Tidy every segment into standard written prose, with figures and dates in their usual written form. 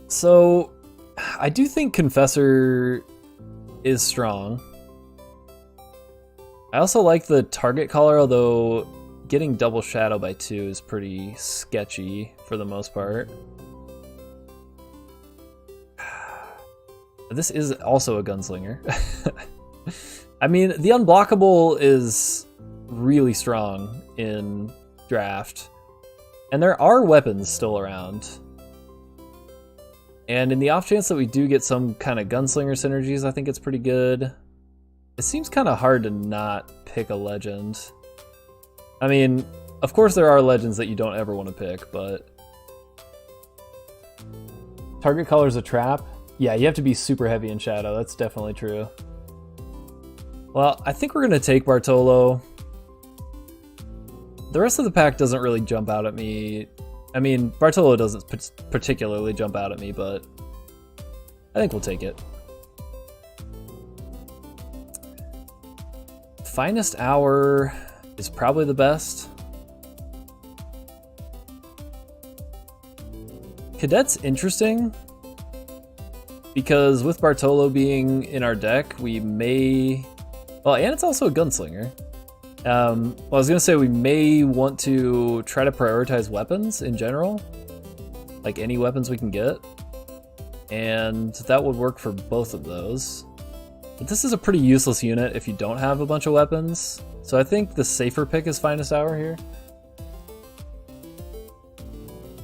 So, I do think Confessor is strong. I also like the target collar, although getting double shadow by 2 is pretty sketchy for the most part. This is also a gunslinger. I mean, the unblockable is really strong in draft, and there are weapons still around. And in the off chance that we do get some kind of gunslinger synergies, I think it's pretty good. It seems kind of hard to not pick a legend. I mean, of course there are legends that you don't ever want to pick, but... Target color's a trap? Yeah, you have to be super heavy in shadow, that's definitely true. Well, I think we're going to take Bartolo. The rest of the pack doesn't really jump out at me. I mean, Bartolo doesn't particularly jump out at me, but I think we'll take it. Finest Hour is probably the best. Cadet's interesting because with Bartolo being in our deck, we may... Well, and it's also a gunslinger. Well, I was gonna say we may want to try to prioritize weapons in general, like any weapons we can get, and that would work for both of those. But this is a pretty useless unit if you don't have a bunch of weapons, so I think the safer pick is Finest Hour here.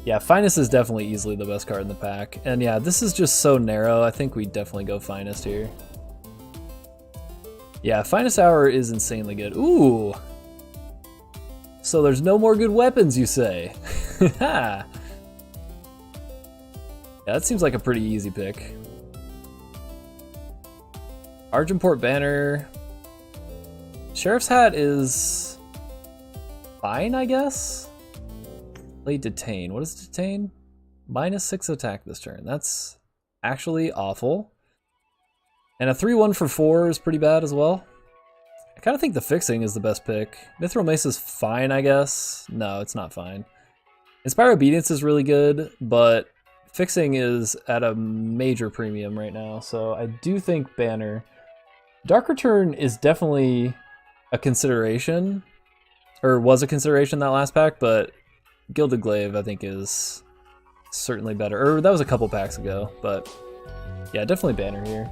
Yeah, Finest is definitely easily the best card in the pack, and yeah, this is just so narrow, I think we definitely go Finest here. Yeah, Finest Hour is insanely good. Ooh! So there's no more good weapons, you say? Yeah, that seems like a pretty easy pick. Argenport Banner. Sheriff's Hat is fine, I guess? Play Detain. What is Detain? -6 attack this turn. That's actually awful. And a 3-1 for 4 is pretty bad as well. I kind of think the Fixing is the best pick. Mithril Mace is fine, I guess. No, it's not fine. Inspire Obedience is really good, but Fixing is at a major premium right now, so I do think Banner. Dark Return is definitely a consideration, or was a consideration that last pack, but Gilded Glaive I think is certainly better. Or that was a couple packs ago, but yeah, definitely Banner here.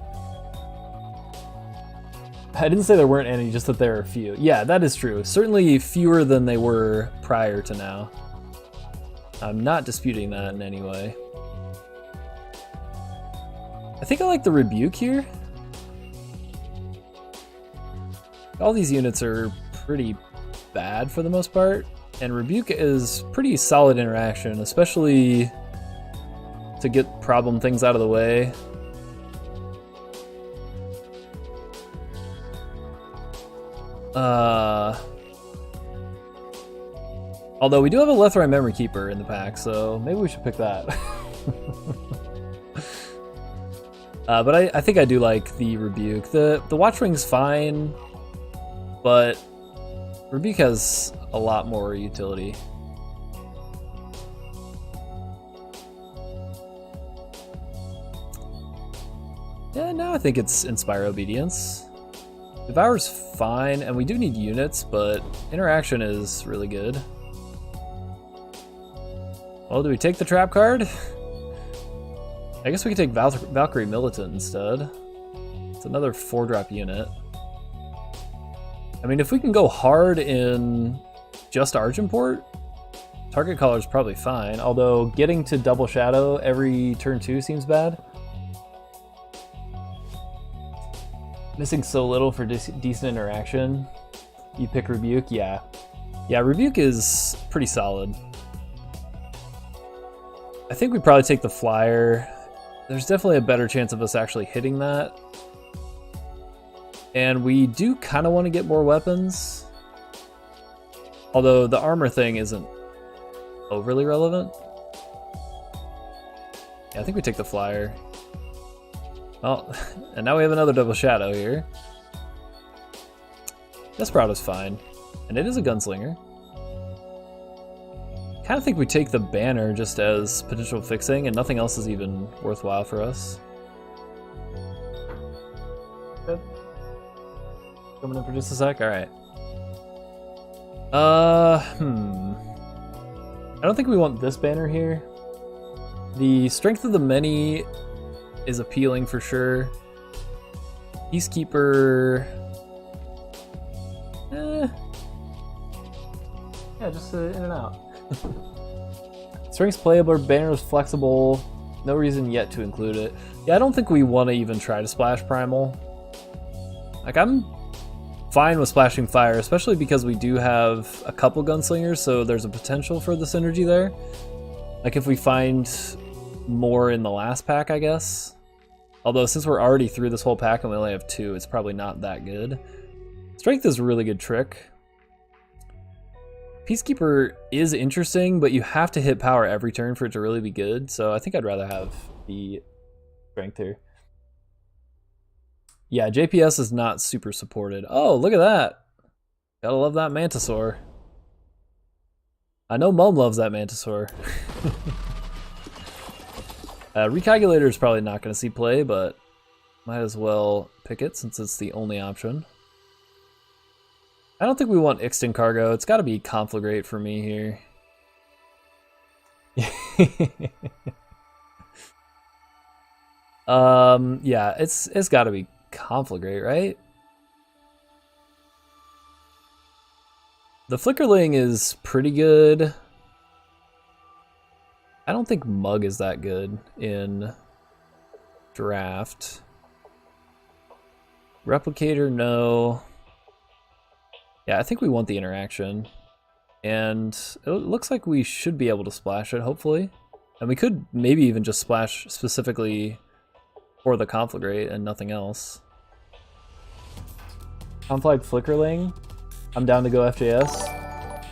I didn't say there weren't any, just that there are a few. Yeah, that is true. Certainly fewer than they were prior to now. I'm not disputing that in any way. I think I like the Rebuke here. All these units are pretty bad for the most part, and Rebuke is pretty solid interaction, especially to get problem things out of the way. Although we do have a Lethrine Memory Keeper in the pack, so maybe we should pick that. But I think I do like the Rebuke. The Watchwing's fine, but Rebuke has a lot more utility. Yeah, now I think it's Inspire Obedience. Devour's fine, and we do need units, but interaction is really good. Well, do we take the trap card? I guess we could take Valkyrie Militant instead. It's another 4-drop unit. I mean, if we can go hard in just Argenport, target color is probably fine, although getting to double shadow every turn 2 seems bad. Missing so little for decent interaction. You pick Rebuke? Yeah. Yeah, Rebuke is pretty solid. I think we probably take the Flyer. There's definitely a better chance of us actually hitting that. And we do kind of want to get more weapons. Although the armor thing isn't overly relevant. Yeah, I think we take the Flyer. Well, and now we have another double shadow here. Desperado's fine. And it is a gunslinger. kind of think we take the banner just as potential fixing, and nothing else is even worthwhile for us. Good. Coming in for just a sec? Alright. I don't think we want this banner here. The Strength of the Many is appealing for sure. Peacekeeper... Yeah, just in and out. Strength's playable, banner is flexible. No reason yet to include it. Yeah, I don't think we want to even try to splash Primal. Like, I'm fine with splashing fire, especially because we do have a couple gunslingers, so there's a potential for the synergy there. Like, if we find more in the last pack, I guess. Although, since we're already through this whole pack and we only have 2, it's probably not that good. Strength is a really good trick. Peacekeeper is interesting, but you have to hit power every turn for it to really be good, so I think I'd rather have the Strength here. Yeah, JPS is not super supported. Oh, look at that. Gotta love that Mantisaur. I know Mum loves that Mantisaur. Recalculator is probably not going to see play, but might as well pick it since it's the only option. I don't think we want Ixton Cargo. It's got to be Conflagrate for me here. Yeah, it's got to be Conflagrate, right? The Flickerling is pretty good. I don't think Mug is that good in draft. Replicator, no. Yeah, I think we want the interaction. And it looks like we should be able to splash it, hopefully. And we could maybe even just splash specifically for the Conflagrate and nothing else. Conflag Flickerling. I'm down to go FJS.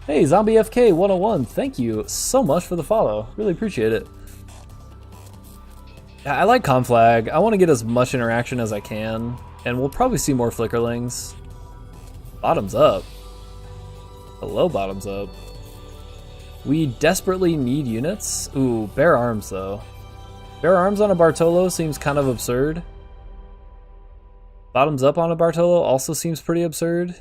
Hey, Zombie FK 101, thank you so much for the follow. Really appreciate it. Yeah, I like Conflag. I want to get as much interaction as I can, and we'll probably see more Flickerlings. Bottoms up. Hello, bottoms up. We desperately need units. Ooh, Bare Arms though. Bare Arms on a Bartolo seems kind of absurd. Bottoms up on a Bartolo also seems pretty absurd.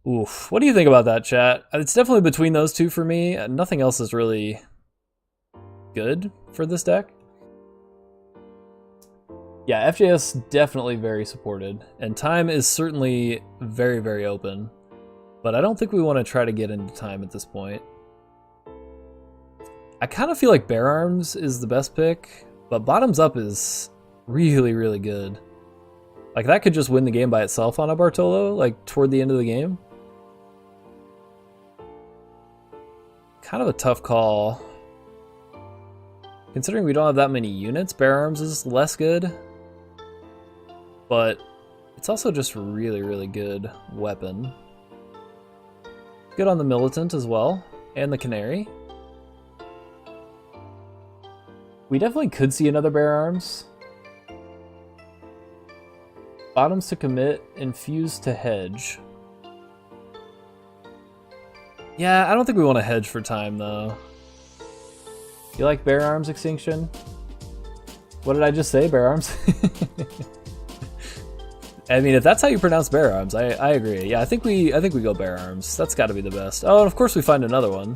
Oof, what do you think about that, chat? It's definitely between those two for me. Nothing else is really good for this deck. Yeah, FJS definitely very supported, and time is certainly very, very open. But I don't think we want to try to get into time at this point. I kind of feel like Bare Arms is the best pick, but Bottoms Up is really, really good. Like, that could just win the game by itself on a Bartolo, like, toward the end of the game. Kind of a tough call. Considering we don't have that many units, Bare Arms is less good. But it's also just a really, really good weapon. Good on the Militant as well, and the Canary. We definitely could see another Bare Arms. Bottoms to commit, Infuse to hedge. Yeah, I don't think we want to hedge for time though. You like Bare Arms Extinction? What did I just say, Bare Arms? I mean, if that's how you pronounce Bare Arms, I agree. Yeah, I think we go Bare Arms. That's got to be the best. Oh, and of course we find another one.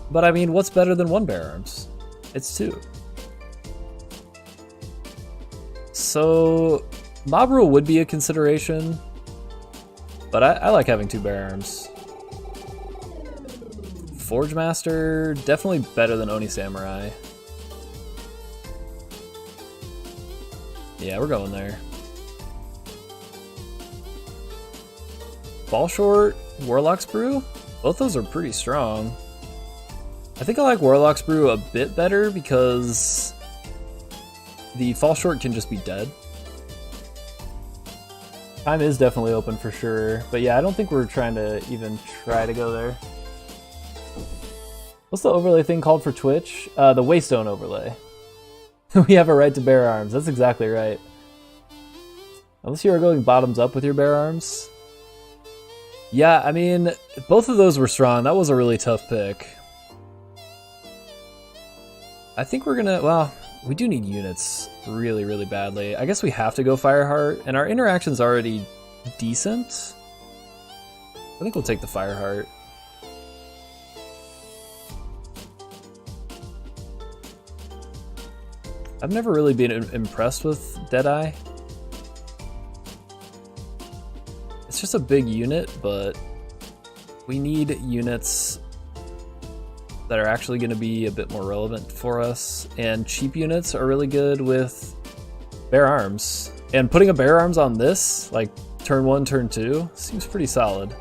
But I mean, what's better than one Bare Arms? It's two. So, Mob Rule would be a consideration, but I like having two Bare Arms. Forge Master, definitely better than Oni Samurai. Yeah, we're going there. Ball Short, Warlock's Brew, both those are pretty strong. I think I like Warlock's Brew a bit better because the Fall Short can just be dead. Time is definitely open for sure, but yeah, I don't think we're trying to even try to go there. What's the overlay thing called for Twitch? The Waystone overlay. We have a right to Bare Arms, that's exactly right. Unless you are going bottoms up with your Bare Arms. Yeah, I mean, both of those were strong. That was a really tough pick. I think we're gonna, well, we do need units really, really badly. I guess we have to go Fireheart, and our interaction's already decent. I think we'll take the Fireheart. I've never really been impressed with Deadeye. It's just a big unit, but we need units that are actually going to be a bit more relevant for us. And cheap units are really good with Bear Arms. And putting a Bear Arms on this, like turn 1, turn 2, seems pretty solid.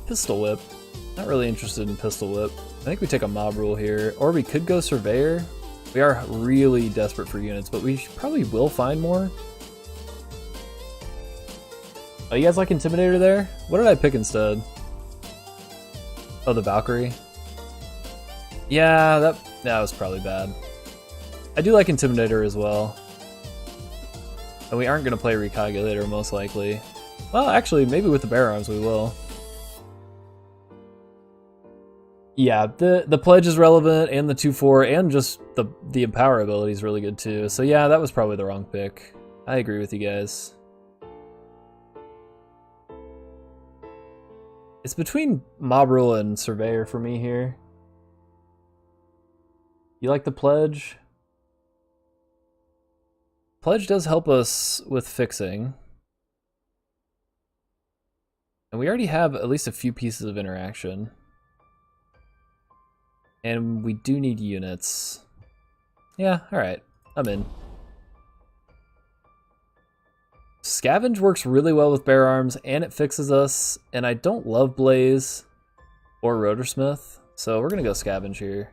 Pistol Whip. Not really interested in Pistol Whip. I think we take a Mob Rule here, or we could go Surveyor. We are really desperate for units, but we probably will find more. Oh, you guys like Intimidator there? What did I pick instead? Oh, the Valkyrie. Yeah, that was probably bad. I do like Intimidator as well. And we aren't going to play Recalculator most likely. Well, actually, maybe with the Bear Arms we will. Yeah, the Pledge is relevant, and the 2/4, and just the Empower ability is really good too. So yeah, that was probably the wrong pick. I agree with you guys. It's between Mob Rule and Surveyor for me here. You like the Pledge? Pledge does help us with fixing. And we already have at least a few pieces of interaction. And we do need units. Yeah, alright. I'm in. Scavenge works really well with Bear Arms, and it fixes us. And I don't love Blaze or Rotorsmith, so we're going to go Scavenge here.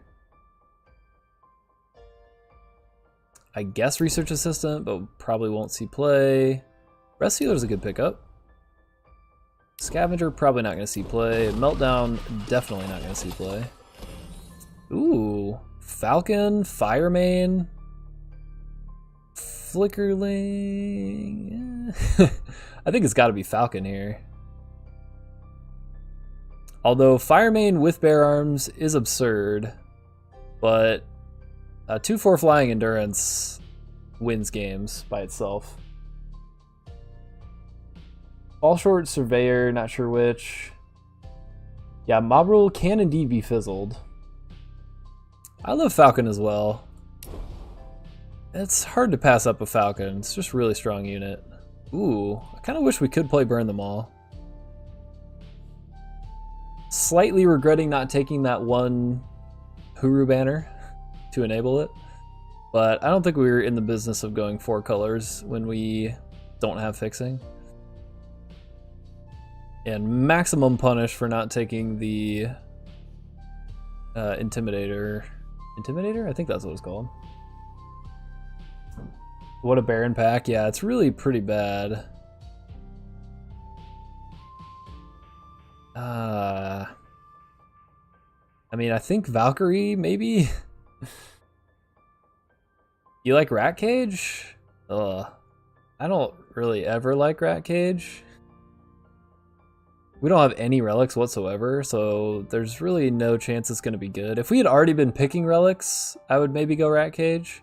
I guess Research Assistant, but probably won't see play. Rest Healer's a good pickup. Scavenger, probably not going to see play. Meltdown, definitely not going to see play. Ooh, Falcon, Firemane, Flickerling. I think it's got to be Falcon here. Although Firemane with Bear Arms is absurd, but 2/4 Flying Endurance wins games by itself. Fall Short, Surveyor, not sure which. Yeah, Mob Rule can indeed be fizzled. I love Falcon as well. It's hard to pass up a Falcon. It's just a really strong unit. Ooh, I kind of wish we could play Burn Them All. Slightly regretting not taking that one Huru banner to enable it. But I don't think we're in the business of going 4 colors when we don't have fixing. And maximum punish for not taking the Intimidator. Intimidator? I think that's what it's called. What a Baron pack. Yeah, it's really pretty bad. I mean, I think Valkyrie, maybe? You like Rat Cage? Ugh. I don't really ever like Rat Cage. We don't have any relics whatsoever, so there's really no chance it's going to be good. If we had already been picking relics, I would maybe go Rat Cage.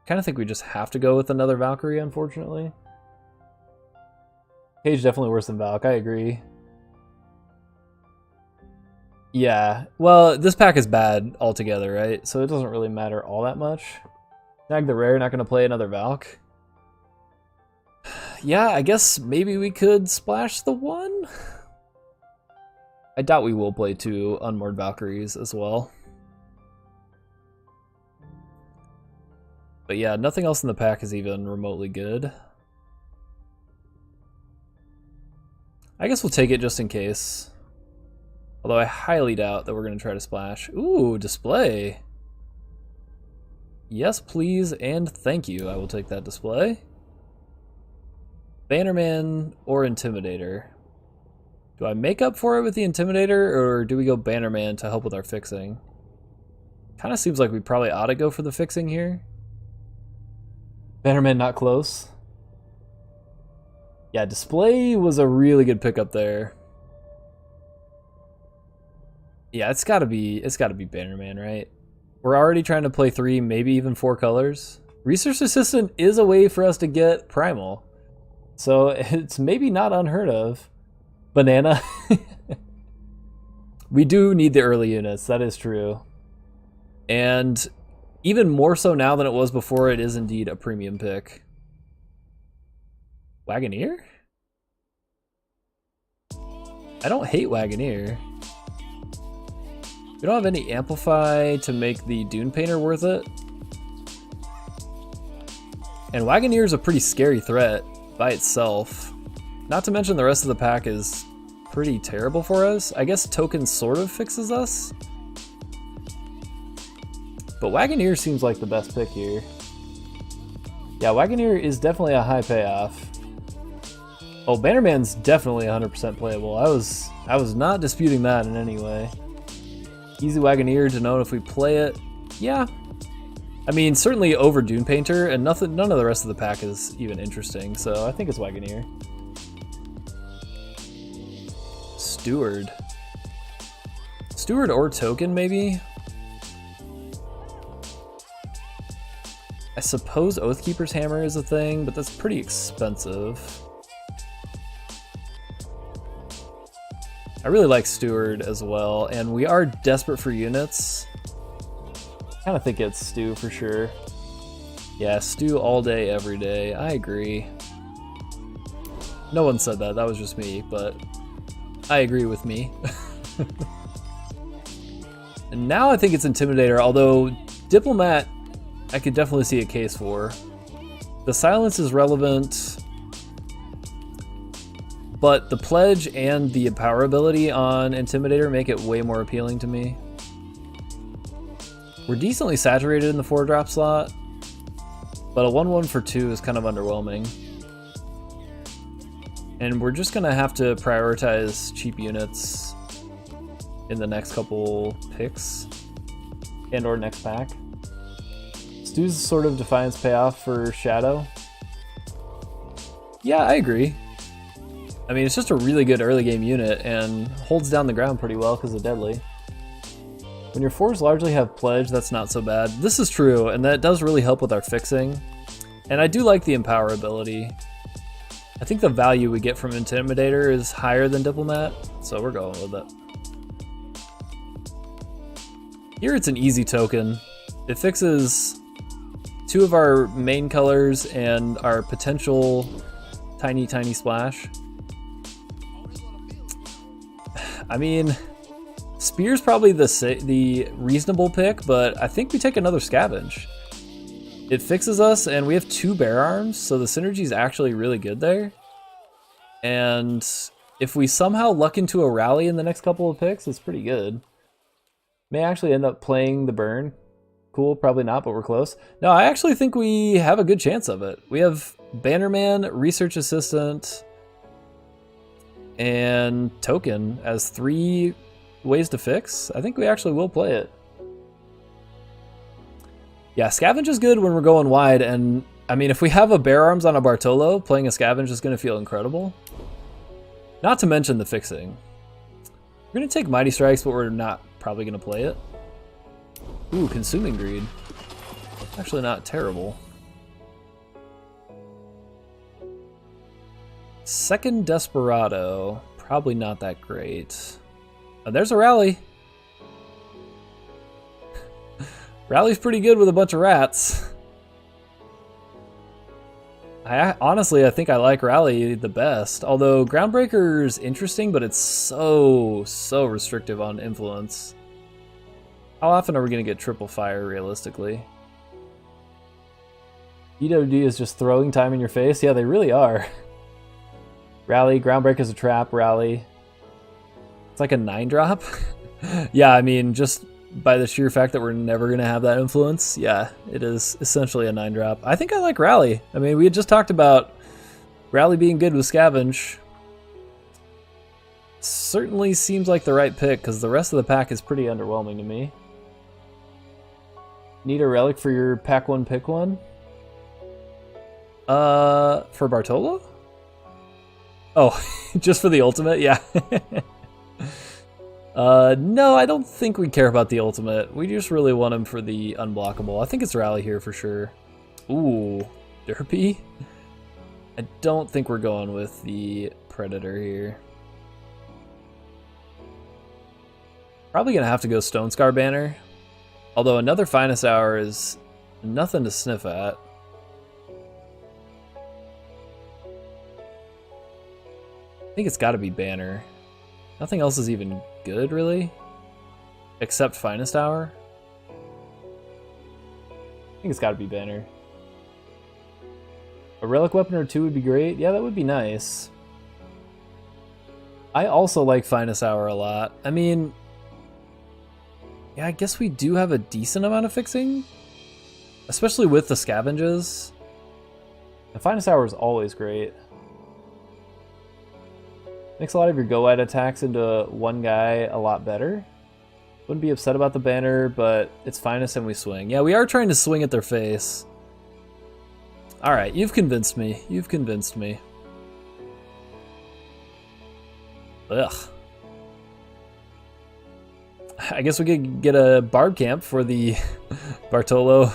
I kind of think we just have to go with another Valkyrie, unfortunately. Cage definitely worse than Valk, I agree. Yeah, well, this pack is bad altogether, right? So it doesn't really matter all that much. Snag the Rare, not going to play another Valk. Yeah, I guess maybe we could splash the 1? I doubt we will play 2 Unmoored Valkyries as well. But yeah, nothing else in the pack is even remotely good. I guess we'll take it just in case. Although I highly doubt that we're going to try to splash. Ooh, display. Yes, please, and thank you. I will take that display. Bannerman or Intimidator? Do I make up for it with the Intimidator, or do we go Bannerman to help with our fixing? Kind of seems like we probably ought to go for the fixing here. Bannerman not close. Yeah, display was a really good pickup there. Yeah, it's gotta be Bannerman, right? We're already trying to play 3, maybe even 4 colors. Research Assistant is a way for us to get Primal. So it's maybe not unheard of. Banana. We do need the early units, that is true. And even more so now than it was before, it is indeed a premium pick. Wagoneer? I don't hate Wagoneer. We don't have any Amplify to make the Dune Painter worth it. And Wagoneer is a pretty scary threat by itself. Not to mention the rest of the pack is pretty terrible for us. I guess Token sort of fixes us. But Wagoneer seems like the best pick here. Yeah, Wagoneer is definitely a high payoff. Oh, Bannerman's definitely 100% playable. I was not disputing that in any way. Easy Wagoneer to know if we play it. Yeah. I mean, certainly over Dune Painter, and none of the rest of the pack is even interesting, so I think it's Wagoneer. Steward. Steward or Token, maybe? I suppose Oathkeeper's Hammer is a thing, but that's pretty expensive. I really like Steward as well, and we are desperate for units. I kind of think it's Stew for sure. Yeah, Stew all day, every day. I agree. No one said that, that was just me, but I agree with me. And now I think it's Intimidator, although Diplomat I could definitely see a case for. The silence is relevant, but the pledge and the empower ability on Intimidator make it way more appealing to me. We're decently saturated in the 4-drop slot, but a 1/1 for 2 is kind of underwhelming. And we're just gonna have to prioritize cheap units in the next couple picks and or next pack. Stew's sort of Defiance payoff for Shadow. Yeah, I agree. I mean, it's just a really good early game unit and holds down the ground pretty well because of Deadly. When your 4s largely have Pledge, that's not so bad. This is true, and that does really help with our fixing. And I do like the Empower ability. I think the value we get from Intimidator is higher than Diplomat, so we're going with it. Here it's an easy token. It fixes 2 of our main colors and our potential tiny splash. I mean, Spear's probably the reasonable pick, but I think we take another Scavenge. It fixes us, and we have 2 Bear Arms, so the synergy is actually really good there. And if we somehow luck into a rally in the next couple of picks, it's pretty good. May actually end up playing the burn. Cool, probably not, but we're close. No, I actually think we have a good chance of it. We have Bannerman, Research Assistant, and Token as 3 ways to fix. I think we actually will play it. Yeah, Scavenge is good when we're going wide, and I mean, if we have a Bear Arms on a Bartolo, playing a Scavenge is going to feel incredible. Not to mention the fixing. We're going to take Mighty Strikes, but we're not probably going to play it. Ooh, Consuming Greed. Actually not terrible. Second Desperado. Probably not that great. Oh, there's a Rally. Rally's pretty good with a bunch of rats. Honestly, I think I like Rally the best. Although Groundbreaker's interesting, but it's so restrictive on influence. How often are we going to get triple fire realistically? EWD is just throwing time in your face? Yeah, they really are. Rally, Groundbreaker's a trap, Rally. It's like a 9-drop? Yeah, I mean, just by the sheer fact that we're never going to have that influence, yeah, it is essentially a 9-drop. I think I like Rally. I mean, we had just talked about Rally being good with Scavenge. Certainly seems like the right pick, because the rest of the pack is pretty underwhelming to me. Need a relic for your pack 1, pick 1? For Bartolo? Oh, just for the ultimate? Yeah. No, I don't think we care about the ultimate. We just really want him for the unblockable. I think it's Rally here for sure. Ooh, Derpy? I don't think we're going with the Predator here. Probably gonna have to go Stone Scar Banner. Although another Finest Hour is nothing to sniff at. I think it's gotta be Banner. Nothing else is even good, really? Except Finest Hour? I think it's gotta be Banner. A Relic Weapon or two would be great. Yeah, that would be nice. I also like Finest Hour a lot. I mean, yeah, I guess we do have a decent amount of fixing. Especially with the scavenges. And Finest Hour is always great. Makes a lot of your go-wide attacks into one guy a lot better. Wouldn't be upset about the banner, but it's Finest and we swing. Yeah, we are trying to swing at their face. Alright, you've convinced me. You've convinced me. Ugh. I guess we could get a Barb Camp for the Bartolo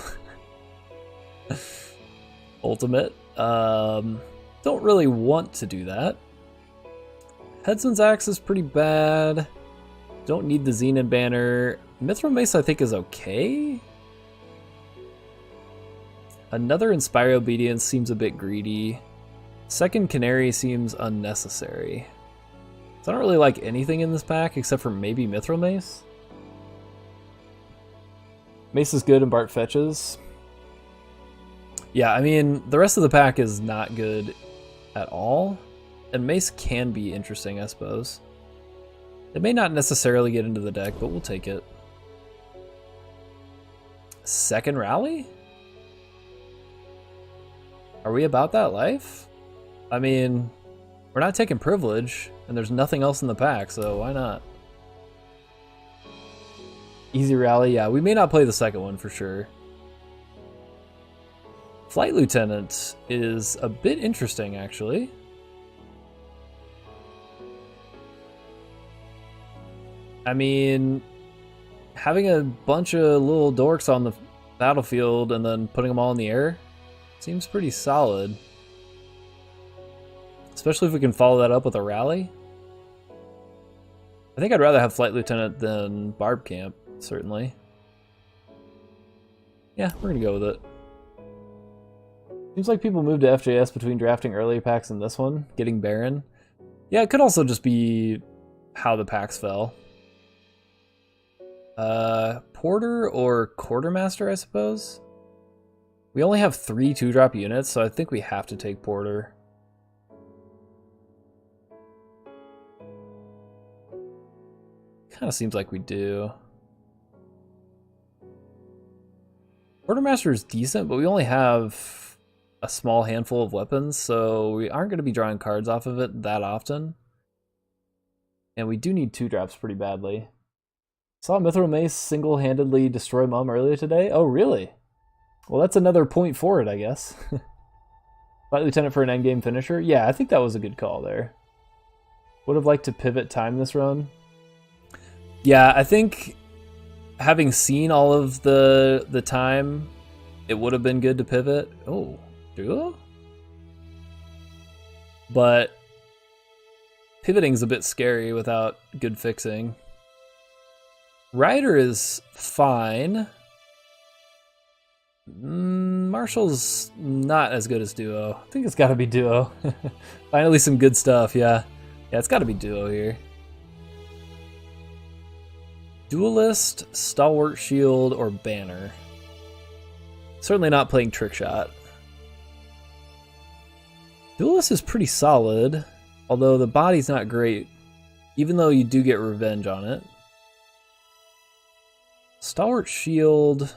ultimate. Don't really want to do that. Headsman's Axe is pretty bad. Don't need the Xenon banner. Mithril Mace I think is okay. Another Inspire Obedience seems a bit greedy. Second Canary seems unnecessary. So I don't really like anything in this pack except for maybe Mithril Mace. Mace is good and Bart fetches. Yeah, I mean, the rest of the pack is not good at all. And Mace can be interesting, I suppose. It may not necessarily get into the deck, but we'll take it. Second Rally? Are we about that life? I mean, we're not taking Privilege, and there's nothing else in the pack, so why not? Easy Rally, yeah, we may not play the second one for sure. Flight Lieutenant is a bit interesting, actually. I mean, having a bunch of little dorks on the battlefield and then putting them all in the air seems pretty solid. Especially if we can follow that up with a rally. I think I'd rather have Flight Lieutenant than Barb Camp, certainly. Yeah, we're gonna go with it. Seems like people moved to FJS between drafting earlier packs and this one, getting Baron. Yeah, it could also just be how the packs fell. Porter or Quartermaster, I suppose? We only have 3 2-drop units, so I think we have to take Porter. Kind of seems like we do. Quartermaster is decent, but we only have a small handful of weapons, so we aren't going to be drawing cards off of it that often. And we do need 2-drops pretty badly. Saw Mithril Mace single-handedly destroy Mom earlier today? Oh, really? Well, that's another point for it, I guess. Flight Lieutenant for an endgame finisher? Yeah, I think that was a good call there. Would have liked to pivot time this run. Yeah, I think having seen all of the time, it would have been good to pivot. Oh, duo? But pivoting's a bit scary without good fixing. Rider is fine. Marshall's not as good as Duo. I think it's got to be Duo. Finally some good stuff, yeah. Yeah, it's got to be Duo here. Duelist, Stalwart Shield, or Banner. Certainly not playing Trick Shot. Duelist is pretty solid, although the body's not great, even though you do get revenge on it. Stalwart Shield...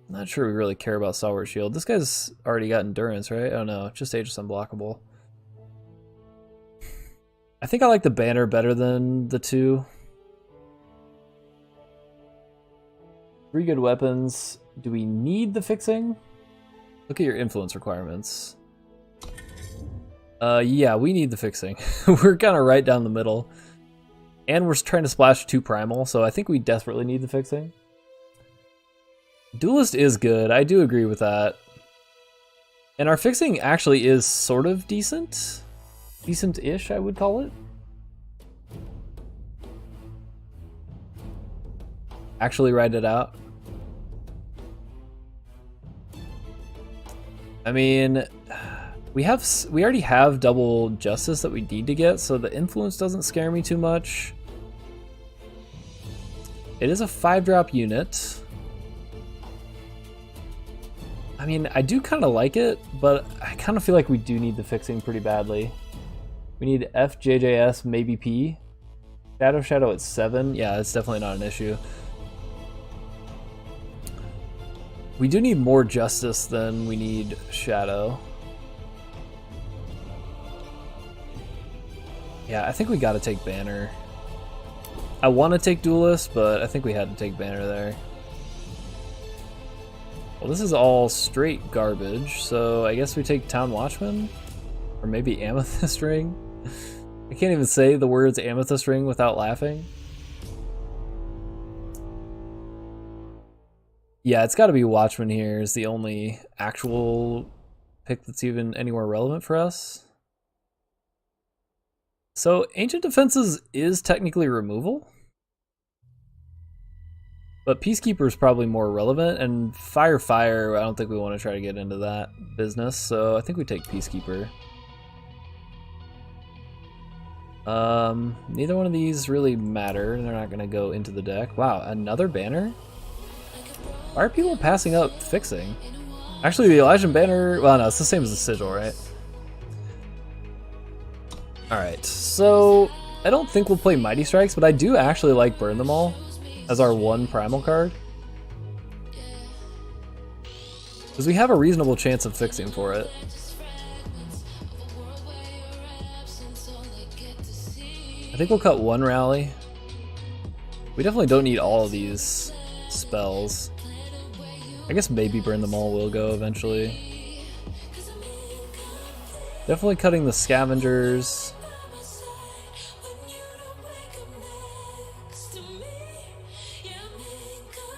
Not sure we really care about Stalwart Shield. This guy's already got Endurance, right? Oh no, just Aegis Unblockable. I think I like the Banner better than the 2. 3 good weapons. Do we need the fixing? Look at your influence requirements. Yeah, we need the fixing. We're kind of right down the middle. And we're trying to splash 2 primal, so I think we desperately need the fixing. Duelist is good, I do agree with that. And our fixing actually is sort of decent. Decent-ish, I would call it. Actually write it out. I mean, we already have double justice that we need to get, so the influence doesn't scare me too much. It is a 5-drop unit. I mean, I do kind of like it, but I kind of feel like we do need the fixing pretty badly. We need F, JJS, maybe P. Shadow at 7. Yeah, it's definitely not an issue. We do need more justice than we need Shadow. Yeah, I think we gotta take Banner. I want to take Duelist, but I think we had to take Banner there. Well, this is all straight garbage, so I guess we take Town Watchman? Or maybe Amethyst Ring? I can't even say the words Amethyst Ring without laughing. Yeah, it's gotta be Watchman here is the only actual pick that's even anywhere relevant for us. So, Ancient Defenses is technically removal. But Peacekeeper is probably more relevant, and Fire, I don't think we want to try to get into that business, so I think we take Peacekeeper. Neither one of these really matter, and they're not going to go into the deck. Wow, another banner? Why are people passing up fixing? Actually, the Elysian banner, well, no, it's the same as the Sigil, right? Alright, so I don't think we'll play Mighty Strikes, but I do actually like Burn Them All as our 1 primal card. Because we have a reasonable chance of fixing for it. I think we'll cut 1 rally. We definitely don't need all of these spells. I guess maybe Burn Them All will go eventually. Definitely cutting the Scavengers.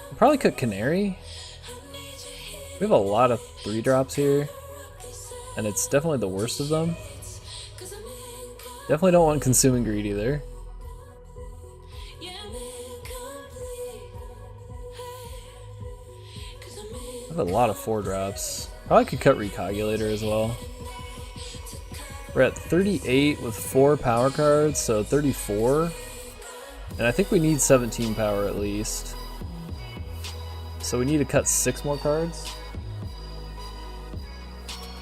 We'll probably cut Canary. We have a lot of 3-drops here, and it's definitely the worst of them. Definitely don't want Consuming Greed either. I have a lot of 4-drops. Probably could cut Recalculator as well. We're at 38 with 4 power cards, so 34. And I think we need 17 power at least. So we need to cut 6 more cards.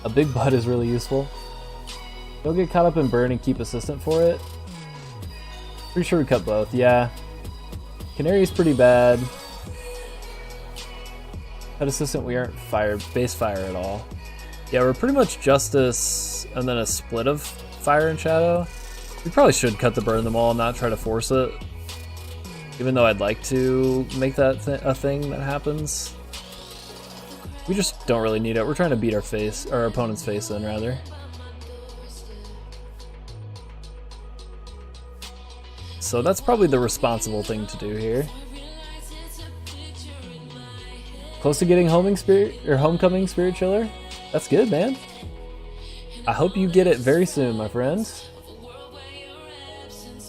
A big butt is really useful. Don't get caught up in burn and keep assistant for it. Pretty sure we cut both, yeah. Canary's pretty bad. Cut assistant, we aren't base fire at all. Yeah, we're pretty much Justice and then a split of Fire and Shadow. We probably should cut the Burn Them All and not try to force it. Even though I'd like to make that a thing that happens. We just don't really need it. We're trying to beat our opponent's face in, rather. So that's probably the responsible thing to do here. Close to getting Homecoming Spirit Chiller? That's good, man. I hope you get it very soon, my friends.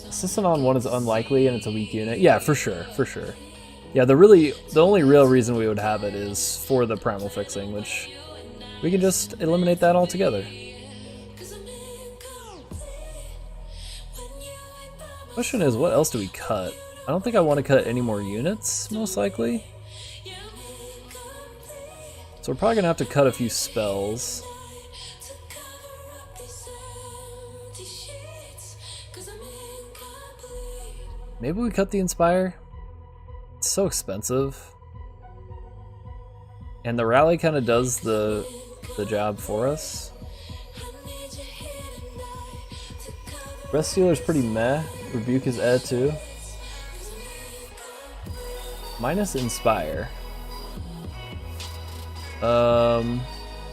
Assistant on 1 is unlikely and it's a weak unit. Yeah, for sure, for sure. Yeah, the only real reason we would have it is for the primal fixing, which we can just eliminate that altogether. Question is, what else do we cut? I don't think I want to cut any more units, most likely. So we're probably going to have to cut a few spells. Maybe we cut the Inspire? It's so expensive. And the Rally kind of does the job for us. Breath Stealer's pretty meh. Rebuke is too. Minus Inspire.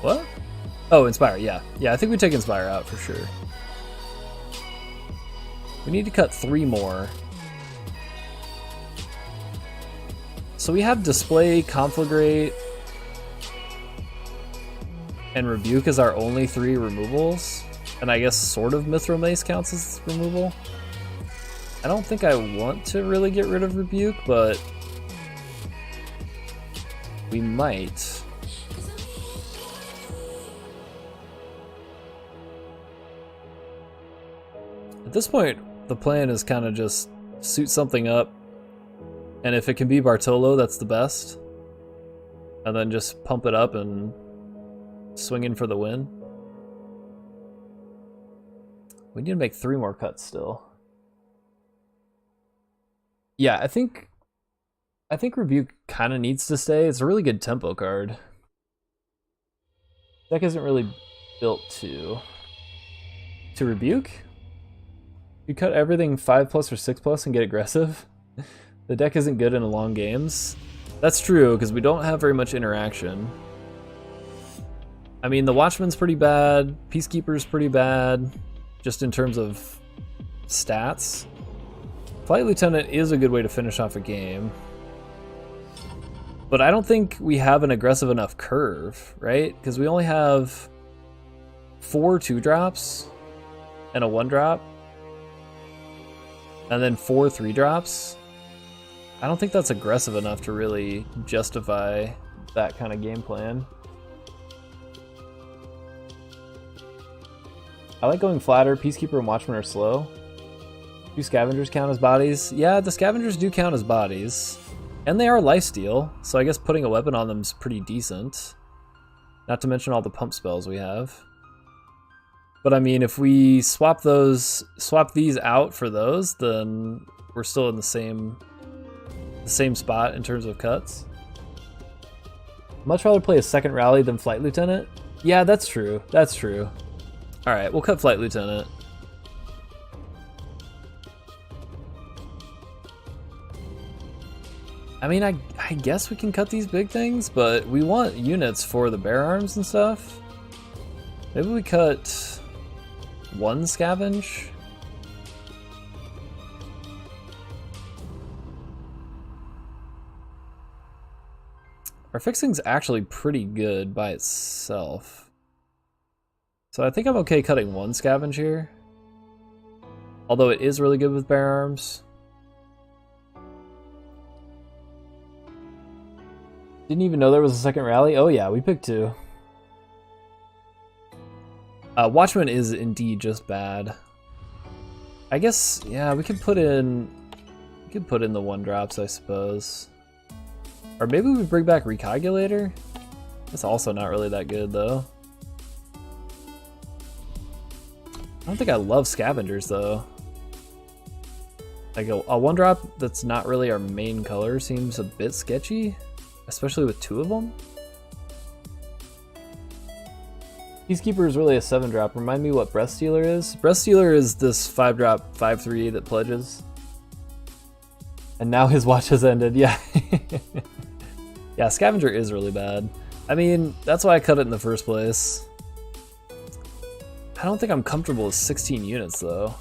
What? Oh, Inspire, yeah. Yeah, I think we take Inspire out for sure. We need to cut 3 more. So we have Display, Conflagrate, and Rebuke as our only 3 removals. And I guess sort of Mithril Mace counts as removal. I don't think I want to really get rid of Rebuke, but we might. At this point, the plan is kind of just suit something up, and if it can be Bartolo, that's the best. And then just pump it up and swing in for the win. We need to make 3 more cuts still. Yeah, I think Rebuke kind of needs to stay. It's a really good tempo card. Deck isn't really built to Rebuke. You cut everything 5+ or 6+ and get aggressive. The deck isn't good in long games. That's true, because we don't have very much interaction. I mean, the Watchman's pretty bad, Peacekeeper's pretty bad, just in terms of stats. Flight Lieutenant is a good way to finish off a game. But I don't think we have an aggressive enough curve, right? Because we only have 4 2-drops and a 1-drop. And then 4 3-drops. I don't think that's aggressive enough to really justify that kind of game plan. I like going flatter. Peacekeeper and Watchman are slow. Do Scavengers count as bodies? Yeah, the Scavengers do count as bodies. And they are lifesteal, so I guess putting a weapon on them is pretty decent. Not to mention all the pump spells we have. But I mean, if we swap these out for those, then we're still in the same spot in terms of cuts. Much rather play a second rally than Flight Lieutenant. Yeah, that's true. That's true. All right, we'll cut Flight Lieutenant. I mean, I guess we can cut these big things, but we want units for the bear arms and stuff. Maybe we cut 1 scavenge. Our fixing's actually pretty good by itself. So I think I'm okay cutting 1 scavenge here. Although it is really good with bear arms. Didn't even know there was a second rally. Oh yeah, we picked 2. Watchman is indeed just bad. I guess, yeah, we could put in the 1-drops, I suppose. Or maybe we bring back Recalculator? That's also not really that good, though. I don't think I love Scavengers, though. Like, a 1-drop that's not really our main color seems a bit sketchy, especially with 2 of them. Peacekeeper is really a 7-drop. Remind me what Breath Stealer is? Breath Stealer is this 5-drop 5/3 that pledges. And now his watch has ended, yeah. Yeah, Scavenger is really bad. I mean, that's why I cut it in the first place. I don't think I'm comfortable with 16 units, though.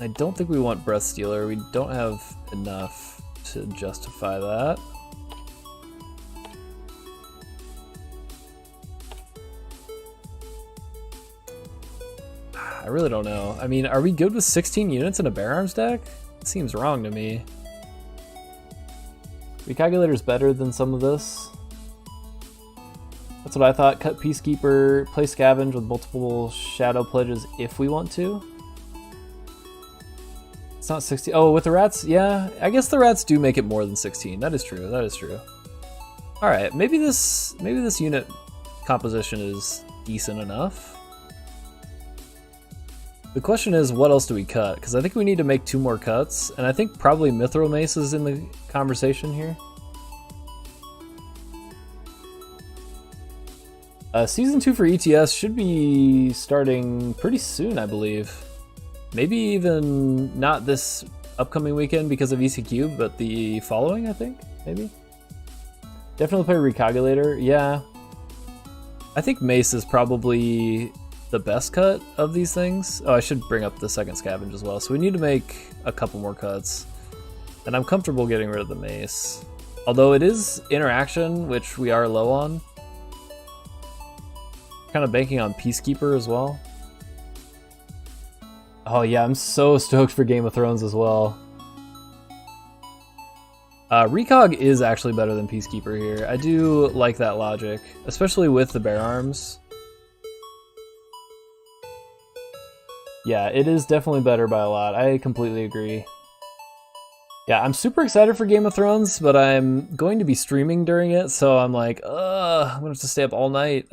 I don't think we want Breath Stealer. We don't have enough to justify that. I really don't know. I mean, are we good with 16 units in a Bear Arms deck? It seems wrong to me. Recalculator's better than some of this. That's what I thought. Cut Peacekeeper, play Scavenge with multiple Shadow Pledges if we want to. It's not 16. Oh, with the rats? Yeah, I guess the rats do make it more than 16. That is true. That is true. All right, maybe this unit composition is decent enough. The question is, what else do we cut? Because I think we need to make 2 more cuts, and I think probably Mithril Mace is in the conversation here. Season 2 for ETS should be starting pretty soon, I believe. Maybe even not this upcoming weekend because of ECQ, but the following, I think, maybe? Definitely play Recalculator, yeah. I think Mace is probably the best cut of these things. Oh, I should bring up the second scavenge as well. So we need to make a couple more cuts. And I'm comfortable getting rid of the Mace. Although it is interaction, which we are low on. Kind of banking on Peacekeeper as well. Oh yeah, I'm so stoked for Game of Thrones as well. Recog is actually better than Peacekeeper here. I do like that logic, especially with the Bear Arms. Yeah, it is definitely better by a lot. I completely agree. Yeah, I'm super excited for Game of Thrones, but I'm going to be streaming during it, so I'm like, I'm gonna have to stay up all night.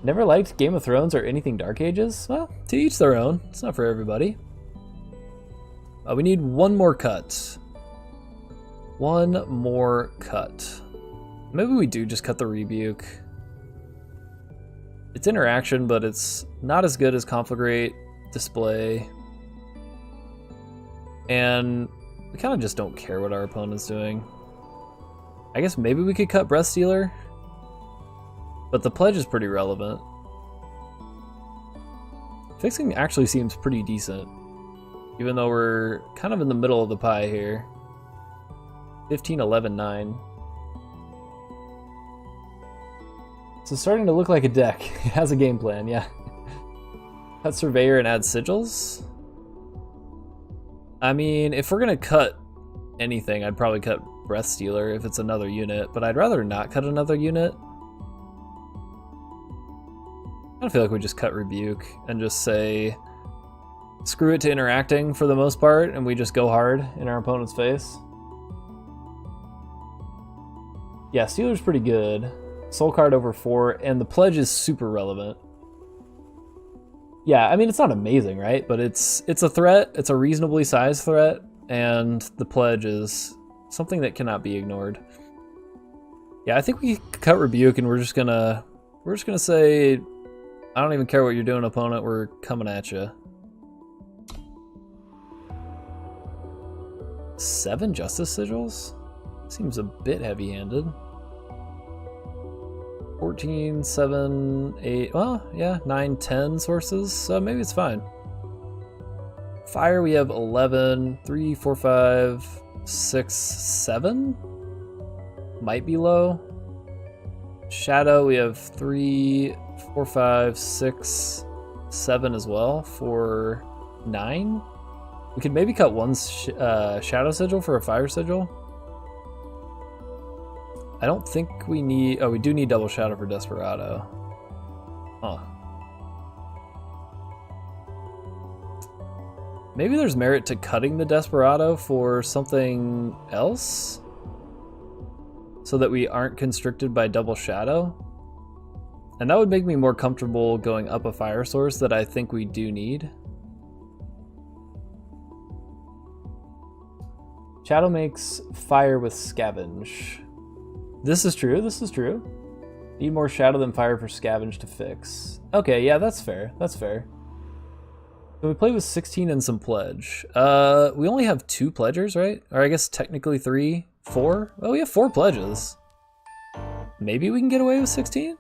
Never liked Game of Thrones or anything Dark Ages? Well, to each their own. It's not for everybody. We need one more cut. One more cut. Maybe we do just cut the Rebuke. It's interaction, but it's not as good as Conflagrate, Display. And we kind of just don't care what our opponent's doing. I guess maybe we could cut Breath Stealer. But the pledge is pretty relevant. Fixing actually seems pretty decent. Even though we're kind of in the middle of the pie here. 15, 11, 9. So starting to look like a deck. It has a game plan, yeah. Cut Surveyor and add Sigils. I mean, if we're gonna cut anything, I'd probably cut Breath Stealer if it's another unit, but I'd rather not cut another unit. I feel like we just cut Rebuke and just say screw it to interacting for the most part, and we just go hard in our opponent's face. Yeah, Stealer's pretty good. Soul card over 4, and the pledge is super relevant. Yeah, I mean, it's not amazing, right? But it's a threat, it's a reasonably sized threat, and the pledge is something that cannot be ignored. Yeah, I think we cut Rebuke, and we're just gonna say, I don't even care what you're doing, opponent, we're coming at you. 7 Justice Sigils? Seems a bit heavy-handed. 14, 7, 8, well, yeah, 9, 10 sources, so maybe it's fine. Fire, we have 11, 3, 4, 5, 6, 7? Might be low. Shadow, we have 3, 4, 5, 6, 7 as well for 9. We could maybe cut one Shadow Sigil for a Fire Sigil. I don't think we need... Oh, we do need Double Shadow for Desperado. Huh. Maybe there's merit to cutting the Desperado for something else? So that we aren't constricted by Double Shadow? And that would make me more comfortable going up a Fire Source that I think we do need. Shadow makes fire with Scavenge. This is true, this is true. Need more Shadow than Fire for Scavenge to fix. Okay, yeah, that's fair, that's fair. So we play with 16 and some Pledge. We only have 2 Pledgers, right? Or I guess technically 3, 4? Well, we have 4 Pledges. Maybe we can get away with 16?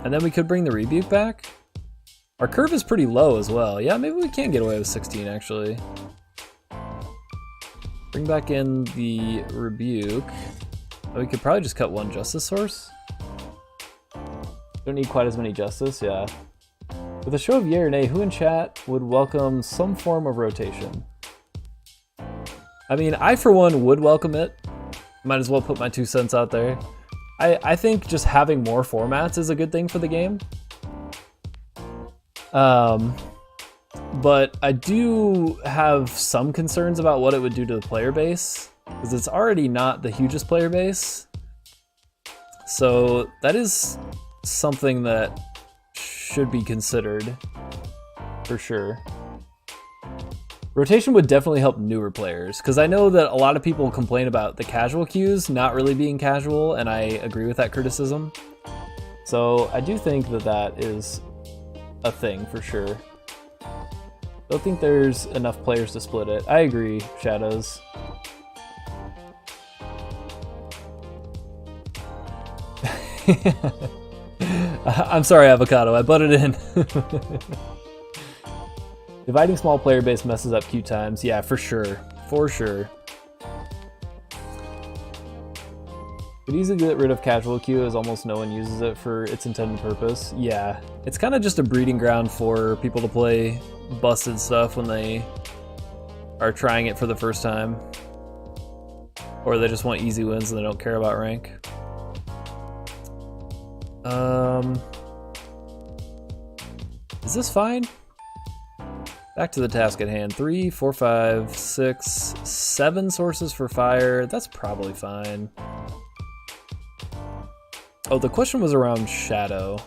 And then we could bring the Rebuke back? Our curve is pretty low as well. Yeah, maybe we can get away with 16, actually. Bring back in the Rebuke. Oh, we could probably just cut 1 Justice Source. Don't need quite as many Justice, yeah. With a show of yay or nay, who in chat would welcome some form of rotation? I mean, I for one would welcome it. Might as well put my 2 cents out there. I think just having more formats is a good thing for the game. But I do have some concerns about what it would do to the player base, because it's already not the hugest player base. So that is something that should be considered, for sure. Rotation would definitely help newer players, because I know that a lot of people complain about the casual queues not really being casual, and I agree with that criticism. So I do think that that is a thing, for sure. Don't think there's enough players to split it. I agree, Shadows. I'm sorry, Avocado. I butted in. Dividing small player base messes up queue times. Yeah, for sure. For sure. Could easily get rid of casual queue as almost no one uses it for its intended purpose. Yeah, it's kind of just a breeding ground for people to play busted stuff when they are trying it for the first time. Or they just want easy wins and they don't care about rank. Is this fine? Back to the task at hand. 3, 4, 5, 6, 7 sources for fire. That's probably fine. Oh, the question was around Shadow.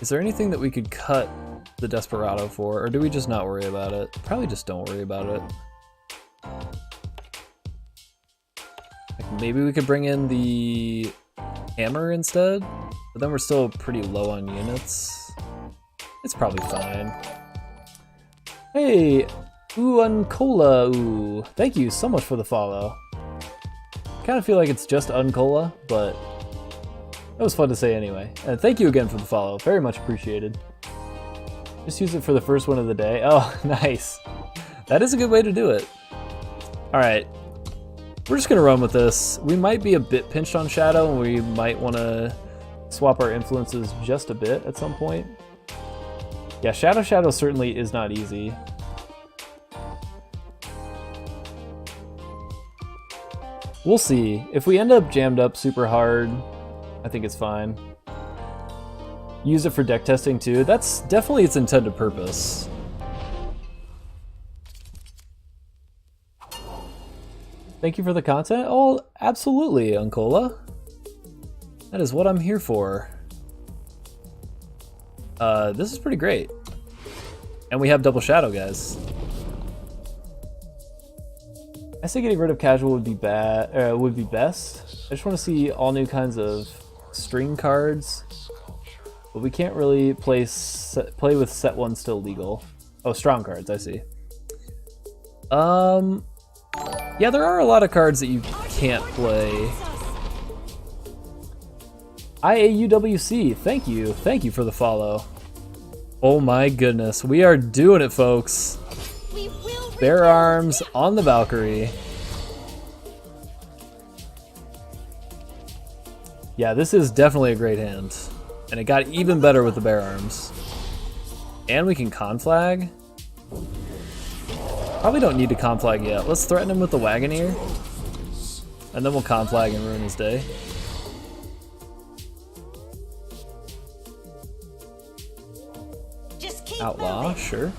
Is there anything that we could cut the Desperado for, or do we just not worry about it? Probably just don't worry about it. Like maybe we could bring in the hammer instead, but then we're still pretty low on units. It's probably fine. Hey, Uncola, ooh, thank you so much for the follow. I kind of feel like it's just Uncola, but it was fun to say anyway. And thank you again for the follow, very much appreciated. Just use it for the first one of the day. Oh, nice. That is a good way to do it. All right, we're just gonna run with this. We might be a bit pinched on Shadow, and we might want to swap our influences just a bit at some point. Yeah, Shadow certainly is not easy. We'll see. If we end up jammed up super hard, I think it's fine. Use it for deck testing too. That's definitely its intended purpose. Thank you for the content. Oh, absolutely, Uncola. That is what I'm here for. This is pretty great. And we have double Shadow, guys. I say getting rid of casual would be bad. Would be best. I just want to see all new kinds of string cards, but we can't really play with set one still legal. Oh, strong cards. I see. Yeah, there are a lot of cards that you can't play. IAUWC, thank you for the follow. Oh my goodness, we are doing it, folks. Bear arms on the Valkyrie. Yeah, this is definitely a great hand. And it got even better with the bear arms. And we can conflag. Probably don't need to conflag yet. Let's threaten him with the Wagoneer. And then we'll conflag and ruin his day. Outlaw, sure.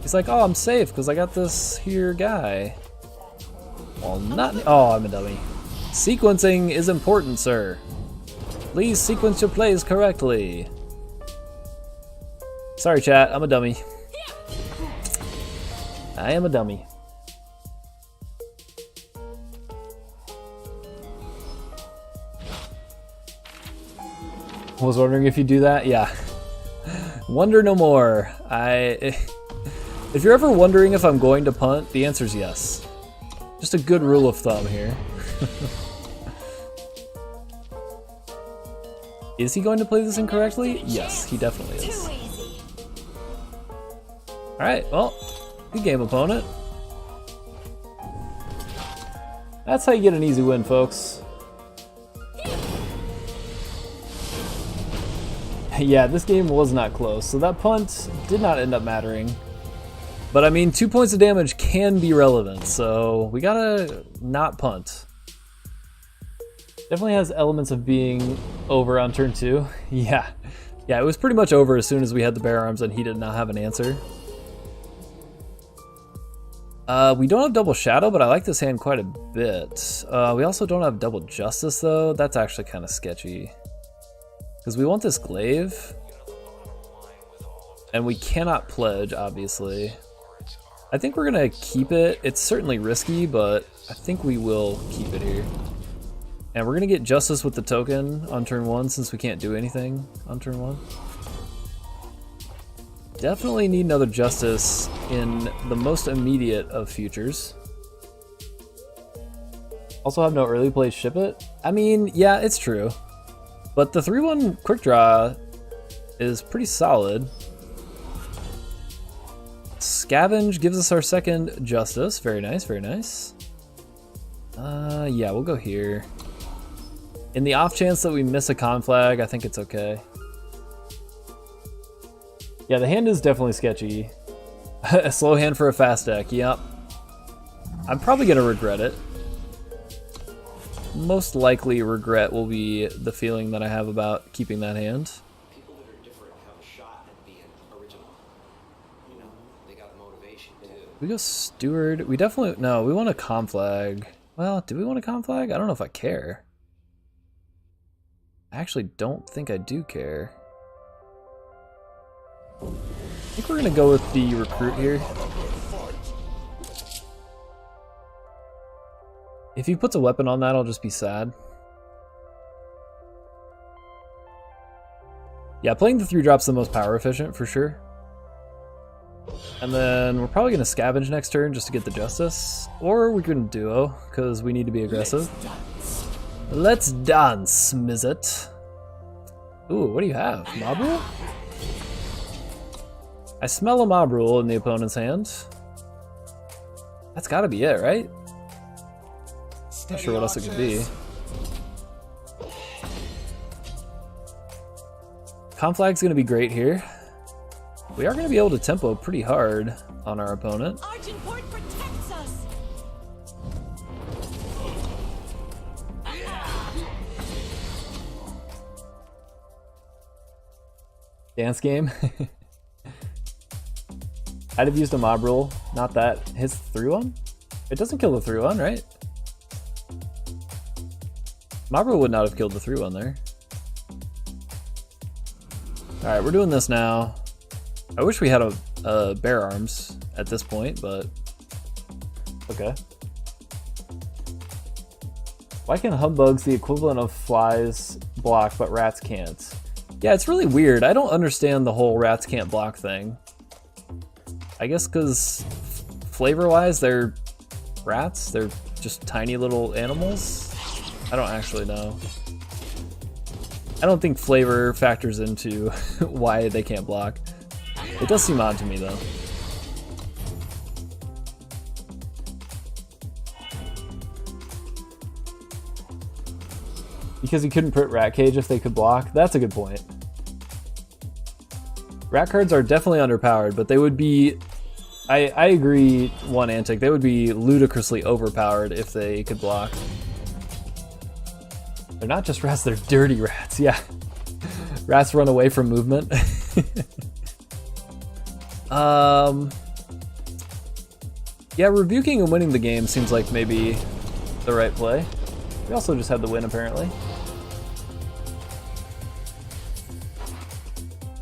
He's like, oh, I'm safe because I got this here guy. Well, not. Oh, I'm a dummy. Sequencing is important, sir. Please sequence your plays correctly. Sorry, chat. I'm a dummy. I am a dummy. Was wondering if you do that? Yeah. Wonder no more. If you're ever wondering if I'm going to punt, the answer is yes. Just a good rule of thumb here. Is he going to play this incorrectly? Yes, he definitely is. Alright, well, good game, opponent. That's how you get an easy win, folks. Yeah, this game was not close, so that punt did not end up mattering. But I mean, 2 points of damage can be relevant, so we gotta not punt. Definitely has elements of being over on turn 2. Yeah, it was pretty much over as soon as we had the bear arms and he did not have an answer. We don't have double Shadow, but I like this hand quite a bit. We also don't have double Justice, though. That's actually kind of sketchy. Because we want this glaive. And we cannot pledge, obviously. I think we're going to keep it. It's certainly risky, but I think we will keep it here. And we're gonna get Justice with the token on turn 1 since we can't do anything on turn 1. Definitely need another Justice in the most immediate of futures. Also have no early play, ship it? I mean, yeah, it's true. But the 3-1 quick draw is pretty solid. Scavenge gives us our second Justice. Very nice, very nice. Yeah, we'll go here. In the off chance that we miss a conflag, I think it's okay. Yeah, the hand is definitely sketchy. A slow hand for a fast deck, yep. I'm probably gonna regret it. Most likely regret will be the feeling that I have about keeping that hand. People that are different have a shot at being original. You know, they got motivation too. We go Steward. We definitely, no, we want a conflag. Well, do we want a conflag? I don't know if I care. I actually don't think I do care. I think we're gonna go with the recruit here. If he puts a weapon on that, I'll just be sad. Yeah, playing the 3-drop's the most power efficient for sure. And then we're probably gonna scavenge next turn just to get the Justice. Or we can duo, because we need to be aggressive. Let's dance, Mizzet. Ooh, what do you have? Mob Rule? I smell a Mob Rule in the opponent's hand. That's gotta be it, right? Not sure what else it could be. Conflag's gonna be great here. We are gonna be able to tempo pretty hard on our opponent. Argenport protects us. Dance game. I'd have used a Mob Rule, not that. His 3-1? It doesn't kill the 3-1, right? Mob Rule would not have killed the 3-1 there. Alright, we're doing this now. I wish we had a Bear Arms at this point, but okay. Why can humbugs, the equivalent of flies, block, but rats can't? Yeah, it's really weird. I don't understand the whole rats can't block thing. I guess because flavor-wise, they're rats. They're just tiny little animals. I don't actually know. I don't think flavor factors into why they can't block. It does seem odd to me, though. Because he couldn't put Rat Cage if they could block? That's a good point. Rat cards are definitely underpowered, but they would be... I agree, One Antic, they would be ludicrously overpowered if they could block. They're not just rats, they're dirty rats, yeah. Rats run away from movement. Yeah, rebuking and winning the game seems like maybe the right play. We also just had the win, apparently.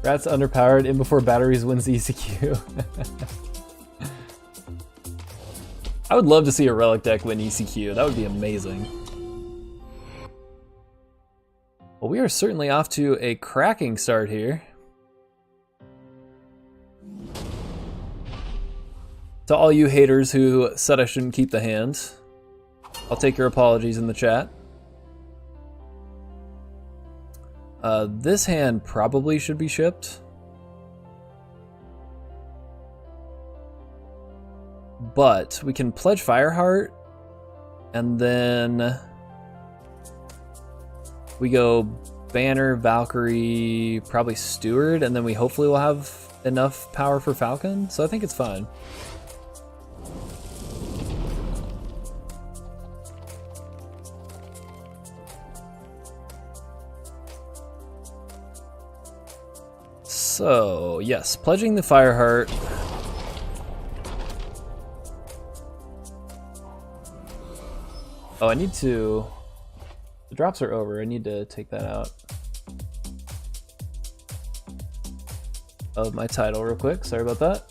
Rats underpowered, in before batteries wins the ECQ. I would love to see a Relic deck win ECQ, that would be amazing. Well, we are certainly off to a cracking start here. To all you haters who said I shouldn't keep the hand, I'll take your apologies in the chat. This hand probably should be shipped. But we can pledge Fireheart, and then we go Banner, Valkyrie, probably Steward, and then we hopefully will have enough power for Falcon, so I think it's fine. So, yes, pledging the Fireheart. Oh, I need to... The drops are over, I need to take that out of my title real quick, sorry about that.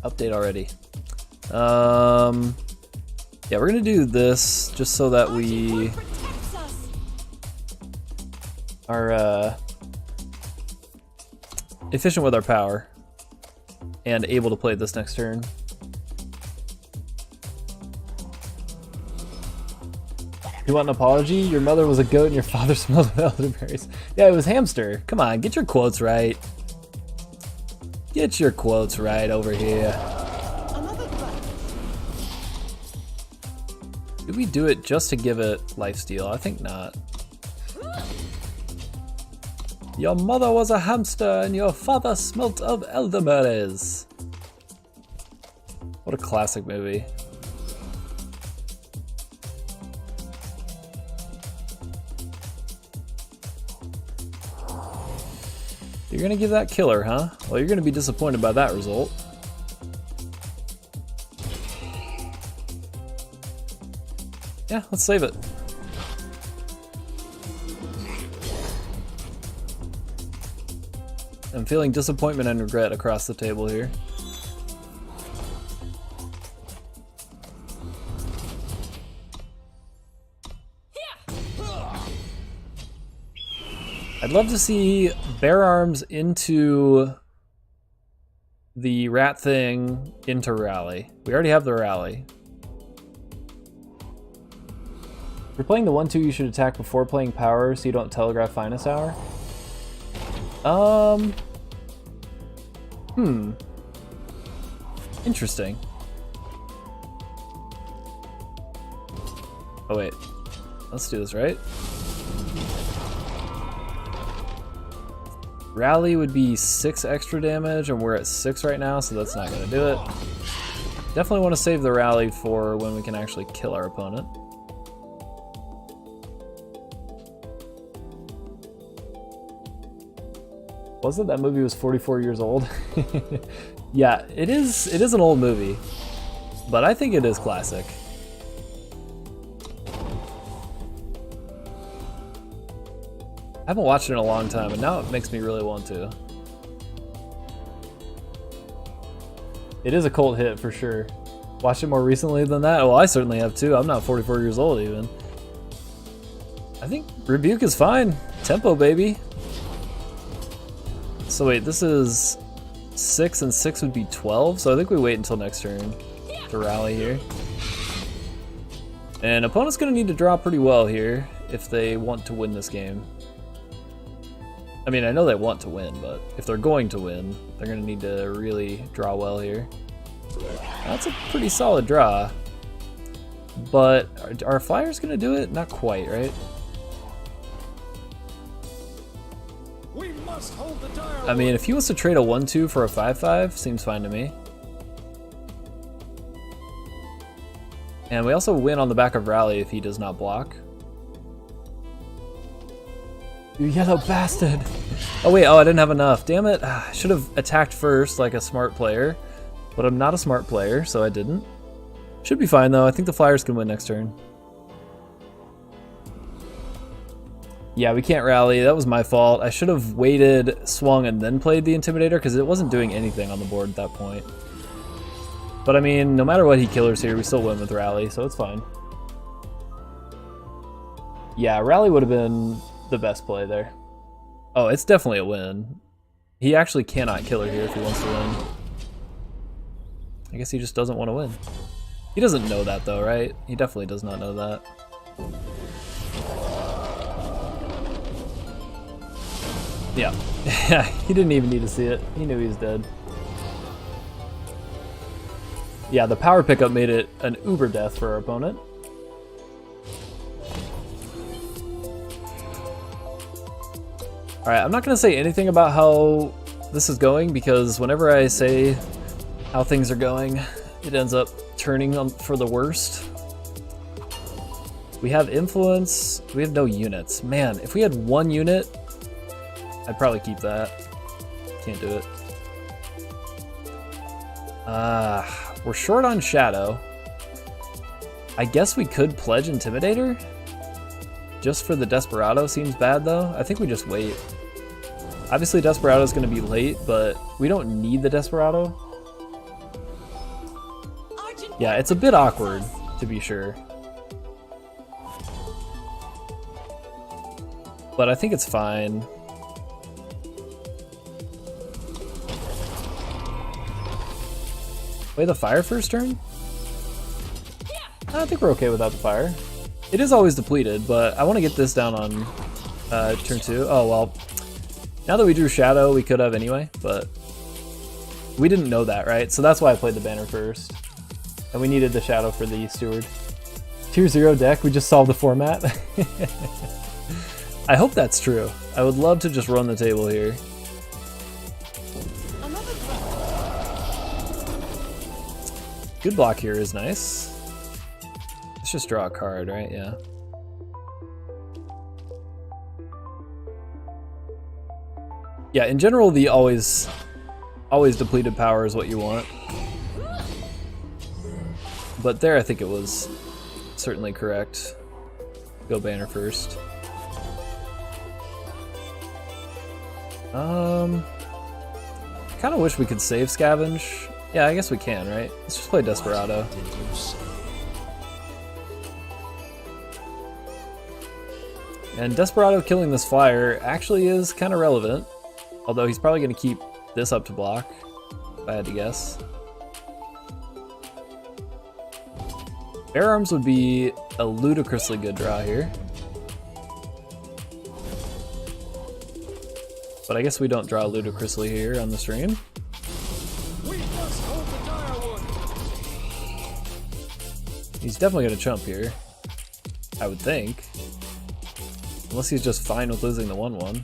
Update already. Yeah, we're gonna do this just so that we are efficient with our power and able to play this next turn. You want an apology? Your mother was a goat and your father smelled of elderberries. Yeah, it was hamster. Come on, get your quotes right. Get your quotes right over here. Did we do it just to give it lifesteal? I think not. Your mother was a hamster and your father smelt of elderberries. What a classic movie. You're gonna give that killer, huh? Well, you're gonna be disappointed by that result. Yeah, let's save it. I'm feeling disappointment and regret across the table here. I'd love to see Bear Arms into the rat thing into rally. We already have the rally. If you're playing the 1-2, you should attack before playing power so you don't telegraph finest hour. Interesting. Oh wait, let's do this right. Rally would be 6 extra damage, and we're at 6 right now, so that's not gonna do it. Definitely want to save the rally for when we can actually kill our opponent. Was it that movie was 44 years old? Yeah, it is an old movie, but I think it is classic. I haven't watched it in a long time, and now it makes me really want to. It is a cult hit for sure. Watched it more recently than that? Well, I certainly have too. I'm not 44 years old even. I think Rebuke is fine. Tempo, baby. So wait, this is 6 and 6 would be 12, so I think we wait until next turn to rally here. And opponent's gonna need to draw pretty well here if they want to win this game. I mean, I know they want to win, but if they're going to win, they're gonna need to really draw well here. That's a pretty solid draw. But are Flyers gonna do it? Not quite, right? We must hold the dialogue. I mean, if he wants to trade a 1-2 for a 5-5, seems fine to me. And we also win on the back of rally if he does not block. You yellow bastard! Oh wait, I didn't have enough. Damn it! I should have attacked first like a smart player. But I'm not a smart player, so I didn't. Should be fine though. I think the Flyers can win next turn. Yeah, we can't rally. That was my fault. I should have waited, swung, and then played the Intimidator because it wasn't doing anything on the board at that point. But I mean, no matter what he killers here, we still win with rally, so it's fine. Yeah, rally would have been the best play there. Oh, it's definitely a win. He actually cannot kill her here if he wants to win. I guess he just doesn't want to win. He doesn't know that though, right? He definitely does not know that. Yeah. Yeah, he didn't even need to see it. He knew he was dead. Yeah, the power pickup made it an uber death for our opponent. Alright, I'm not going to say anything about how this is going because whenever I say how things are going, it ends up turning on for the worst. We have influence, we have no units. Man, if we had 1 unit, I'd probably keep that. Can't do it. We're short on Shadow. I guess we could pledge Intimidator? Just for the Desperado seems bad though. I think we just wait. Obviously Desperado's gonna be late, but we don't need the Desperado. Yeah, it's a bit awkward, to be sure. But I think it's fine. Play the fire first turn? I think we're okay without the fire. It is always depleted, but I want to get this down on turn 2. Oh, well. Now that we drew Shadow, we could have anyway, but we didn't know that, right? So that's why I played the banner first. And we needed the Shadow for the Steward. Tier 0 deck, we just solved the format. I hope that's true. I would love to just run the table here. Good block here is nice. Let's just draw a card, right? Yeah. Yeah, in general, the always depleted power is what you want. But there, I think it was certainly correct. Go banner first. Kind of wish we could save Scavenge. Yeah, I guess we can, right? Let's just play Desperado. And Desperado killing this flyer actually is kind of relevant. Although he's probably going to keep this up to block, if I had to guess. Bear Arms would be a ludicrously good draw here. But I guess we don't draw ludicrously here on the stream. We must hold the dire one. He's definitely going to chump here, I would think. Unless he's just fine with losing the 1/1.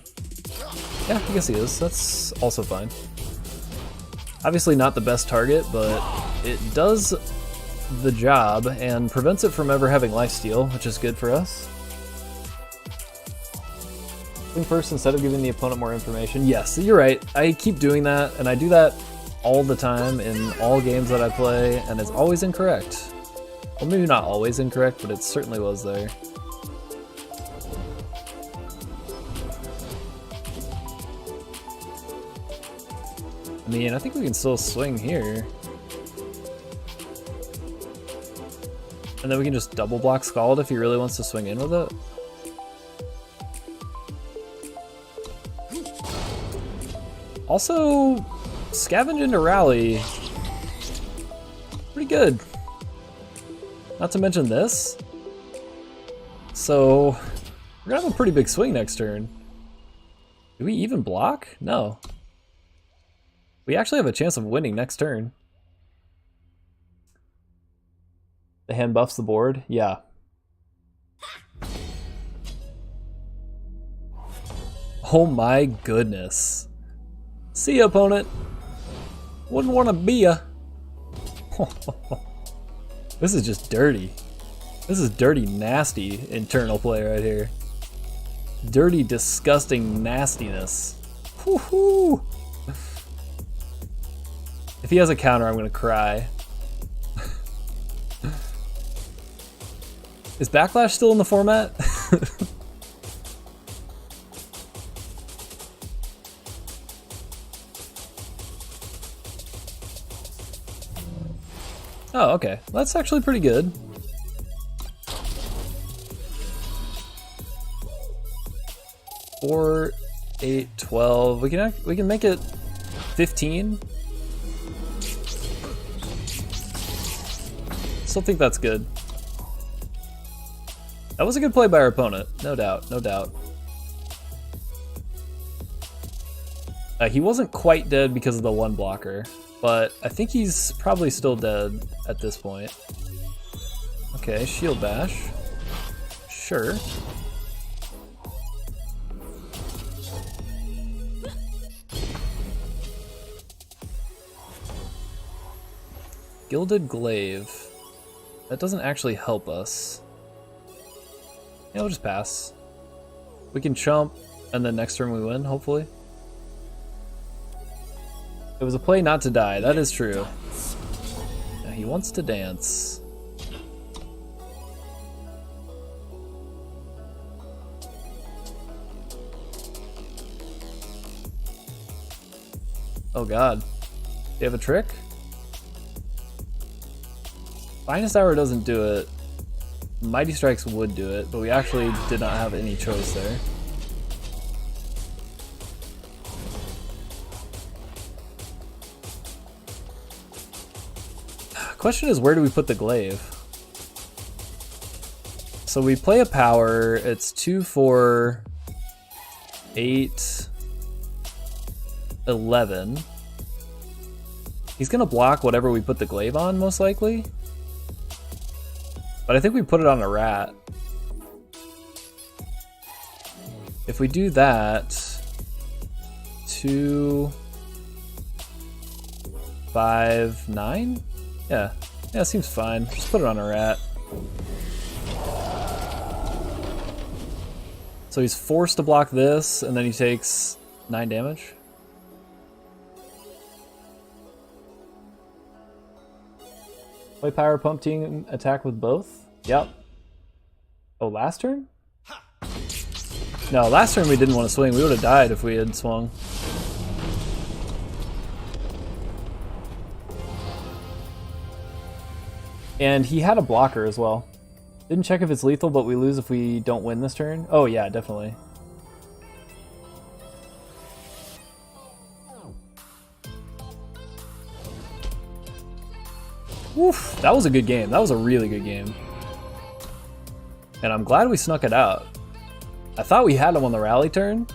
Yeah, I guess he is. That's also fine. Obviously not the best target, but it does the job and prevents it from ever having lifesteal, which is good for us. Swing first instead of giving the opponent more information. Yes, you're right. I keep doing that, and I do that all the time in all games that I play, and it's always incorrect. Well, maybe not always incorrect, but it certainly was there. I mean, I think we can still swing here. And then we can just double block Scald if he really wants to swing in with it. Also, Scavenge into Rally. Pretty good. Not to mention this. So, we're gonna have a pretty big swing next turn. Do we even block? No. We actually have a chance of winning next turn. The hand buffs the board? Yeah. Oh my goodness. See ya, opponent. Wouldn't want to be ya. This is just dirty. This is dirty, nasty internal play right here. Dirty, disgusting nastiness. Woohoo! If he has a counter, I'm gonna cry. Is Backlash still in the format? Oh, okay. That's actually pretty good. Four, 8, 12. We can make it 15. Still think that's good. That was a good play by our opponent, no doubt, no doubt. He wasn't quite dead because of the 1 blocker, but I think he's probably still dead at this point. Okay, Shield Bash. Sure. Gilded Glaive. That doesn't actually help us. Yeah, we'll just pass. We can chump, and then next turn we win, hopefully. It was a play not to die, that is true. Now he wants to dance. Oh god. Do you have a trick? Finest Hour doesn't do it. Mighty Strikes would do it, but we actually did not have any choice there. Question is, where do we put the glaive? So we play a power, it's 2, 4, 8, 11. He's gonna block whatever we put the glaive on, most likely. But I think we put it on a rat. If we do that, 2, 5, 9? Yeah, seems fine. Just put it on a rat. So he's forced to block this, and then he takes 9 damage. Play power pump team attack with both? Yep. Oh, last turn? No, last turn we didn't want to swing. We would have died if we had swung. And he had a blocker as well. Didn't check if it's lethal, but we lose if we don't win this turn. Oh yeah, definitely. Woof, that was a good game. That was a really good game. And I'm glad we snuck it out. I thought we had him on the rally turn.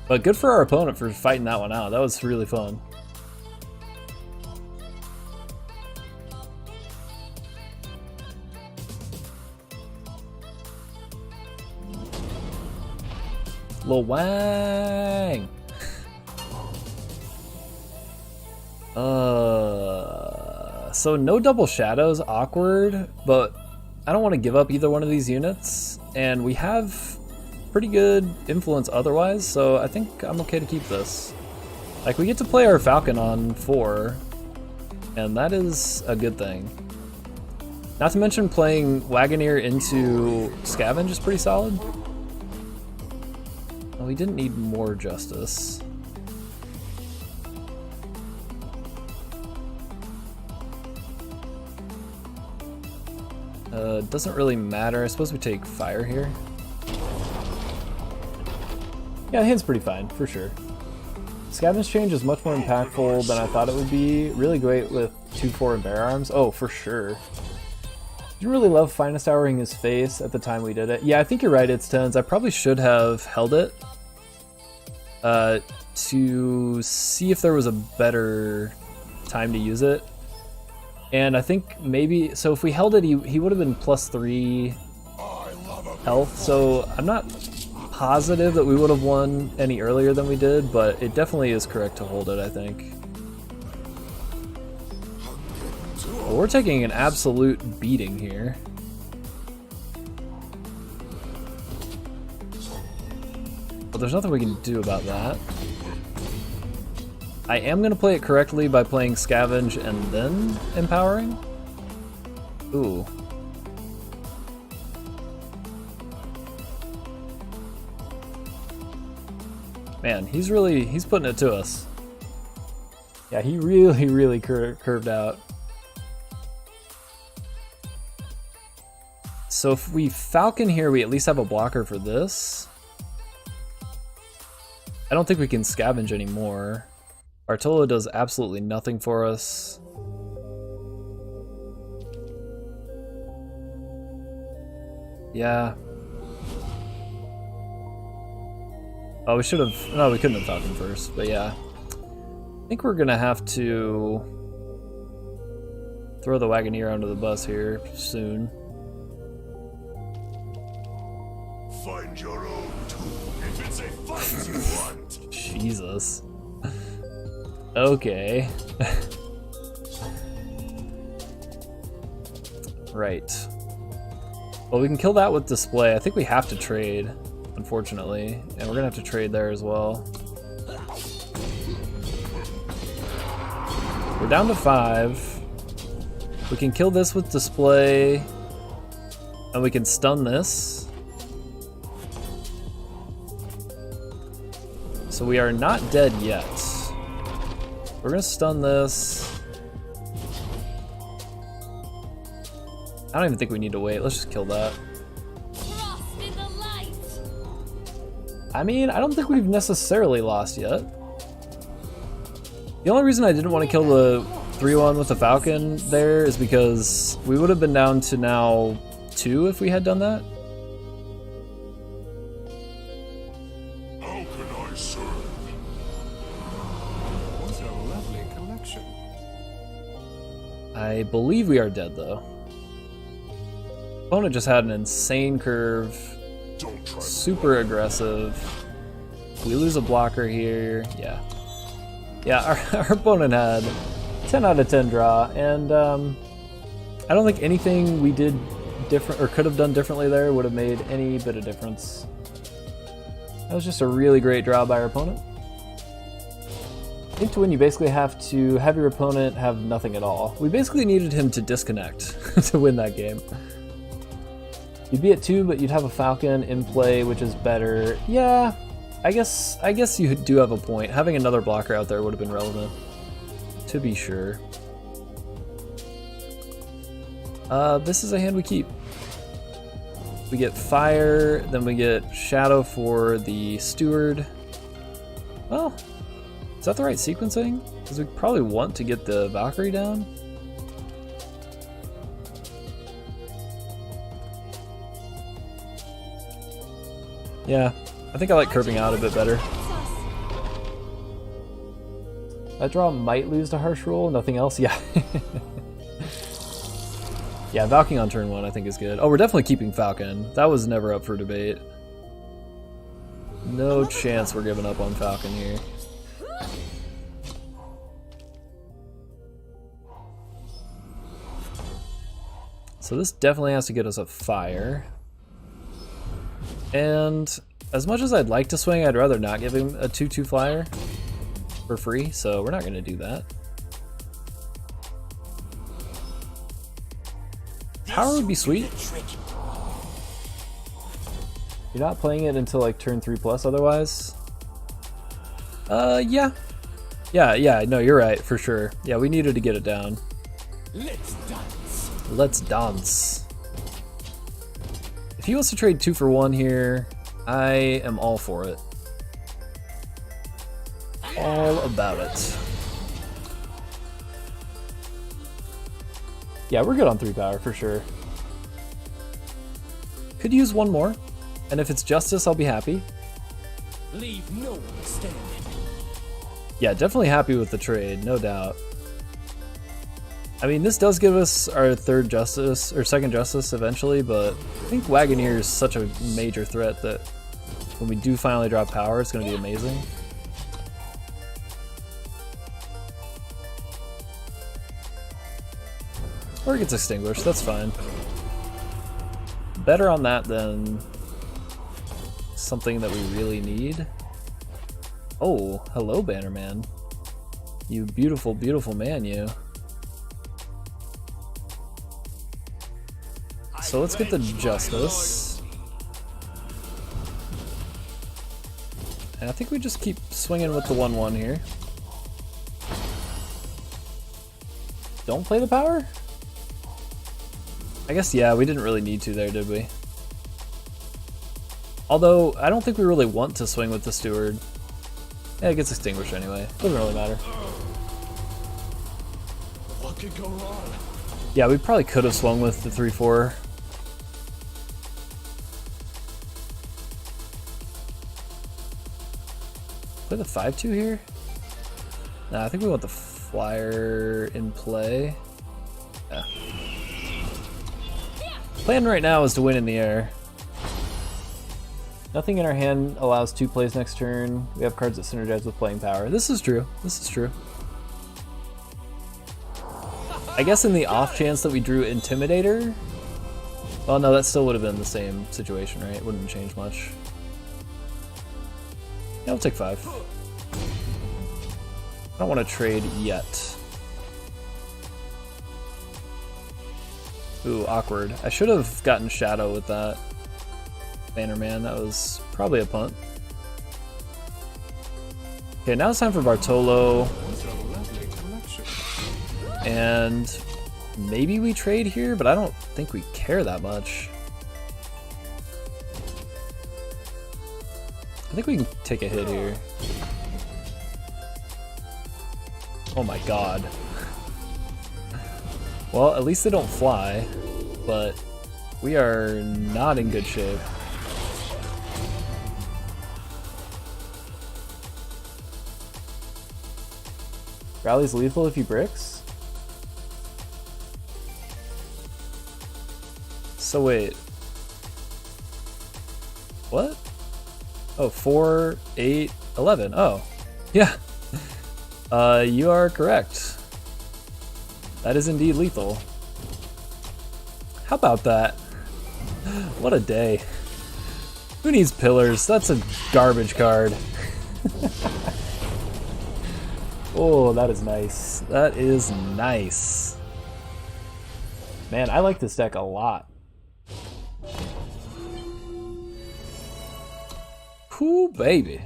But good for our opponent for fighting that one out. That was really fun. Lil Wang. So no double shadows, awkward, but I don't want to give up either one of these units, and we have pretty good influence otherwise, so I think I'm okay to keep this. Like, we get to play our Falcon on 4, and that is a good thing. Not to mention playing Wagoneer into Scavenge is pretty solid. Oh, we didn't need more justice. Doesn't really matter. I suppose we take fire here. Yeah, the hand's pretty fine, for sure. Scavenge change is much more impactful than I thought it would be. Really great with 2-4 and bear arms. Oh, for sure. Didn't really love Finest Houring his face at the time we did it. Yeah, I think you're right, it's 10s. I probably should have held it to see if there was a better time to use it. And I think maybe, so if we held it, he would have been +3 health, so I'm not positive that we would have won any earlier than we did, but it definitely is correct to hold it, I think. Well, we're taking an absolute beating here. But there's nothing we can do about that. I am going to play it correctly by playing Scavenge and then Empowering. Ooh. Man, he's putting it to us. Yeah, he really curved out. So if we Falcon here, we at least have a blocker for this. I don't think we can Scavenge anymore. Bartolo does absolutely nothing for us. Yeah. Oh, we should have... No, we couldn't have Falcon first, but yeah. I think we're gonna have to throw the Wagoneer under the bus here soon. Find your own tool if it's a fight you want. Jesus. Okay. Right. Well, we can kill that with display. I think we have to trade, unfortunately. And we're gonna have to trade there as well. We're down to 5. We can kill this with display. And we can stun this. So we are not dead yet. We're gonna stun this. I don't even think we need to wait. Let's just kill that. Frost in the light. I mean, I don't think we've necessarily lost yet. The only reason I didn't want to kill the 3-1 with the Falcon there is because we would have been down to now 2 if we had done that. How can I serve? What a lovely collection. I believe we are dead though. Opponent just had an insane curve, Don't try. super aggressive. We lose a blocker here, yeah. Yeah, our opponent had 10 out of 10 draw, and I don't think anything we did different or could have done differently there would have made any bit of difference. That was just a really great draw by our opponent. I think to win, you basically have to have your opponent have nothing at all. We basically needed him to disconnect to win that game. You'd be at 2, but you'd have a Falcon in play, which is better. Yeah, I guess you do have a point. Having another blocker out there would have been relevant, to be sure. This is a hand we keep. We get fire, then we get shadow for the steward. Well, is that the right sequencing? Because we probably want to get the Valkyrie down. Yeah, I think I like curving out a bit better. That draw might lose to Harsh Rule, nothing else, yeah. Yeah, Valking on turn 1 I think is good. Oh, we're definitely keeping Falcon. That was never up for debate. No chance we're giving up on Falcon here. So this definitely has to get us a fire. And as much as I'd like to swing, I'd rather not give him a 2-2 flyer for free, so we're not going to do that. Power would be sweet. You're not playing it until like turn 3+ otherwise. Yeah. Yeah, no, you're right, for sure. Yeah, we needed to get it down. Let's dance. Let's dance. If he wants to trade 2 for 1 here, I am all for it. All about it. Yeah, we're good on 3 power for sure. Could use 1 more, and if it's justice, I'll be happy. Leave no one standing. Yeah, definitely happy with the trade, no doubt. I mean, this does give us our 3rd justice, or 2nd justice eventually, but I think Wagoneer is such a major threat that when we do finally drop power, it's going to be amazing. Or it gets extinguished, that's fine. Better on that than something that we really need. Oh, hello, Bannerman. You beautiful, beautiful man, you. So let's get the justice. And I think we just keep swinging with the 1-1 here. Don't play the power? I guess, yeah, we didn't really need to there, did we? Although, I don't think we really want to swing with the steward. Yeah, it gets extinguished anyway. Doesn't really matter. What could go wrong? Yeah, we probably could have swung with the 3-4. Play the 5-2 here? Nah, I think we want the flyer in play. Yeah. Plan right now is to win in the air. Nothing in our hand allows 2 plays next turn. We have cards that synergize with playing power. This is true. This is true. I guess in the off chance that we drew Intimidator. Well, no, that still would have been the same situation, right? It wouldn't change much. Yeah, we'll take 5. I don't want to trade yet. Ooh, awkward. I should have gotten Shadow with that. Bannerman, that was probably a punt. Okay, now it's time for Bartolo. What a lovely collection. And maybe we trade here, but I don't think we care that much. I think we can take a hit here. Oh my god. Well, at least they don't fly, but we are not in good shape. Rally's lethal if he bricks? So wait. What? Oh, 4, 8, 11. Oh, yeah. You are correct. That is indeed lethal. How about that? What a day. Who needs pillars? That's a garbage card. Oh, that is nice. That is nice. Man, I like this deck a lot. Cool, baby.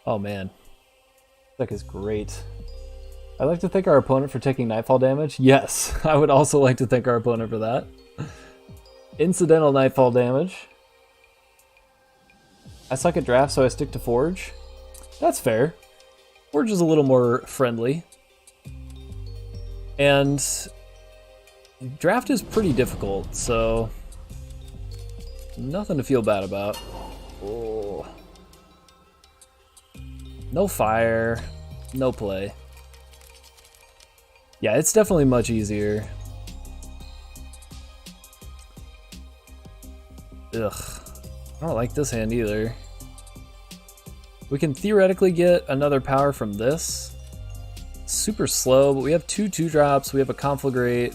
Oh man, this deck is great. I'd like to thank our opponent for taking Nightfall damage. Yes, I would also like to thank our opponent for that. Incidental Nightfall damage. I suck at draft, so I stick to Forge. That's fair. Forge is a little more friendly. And draft is pretty difficult, so nothing to feel bad about. Oh. No fire, no play. Yeah, it's definitely much easier. Ugh, I don't like this hand either. We can theoretically get another power from this. Super slow, but we have 2 2-drops, we have a Conflagrate.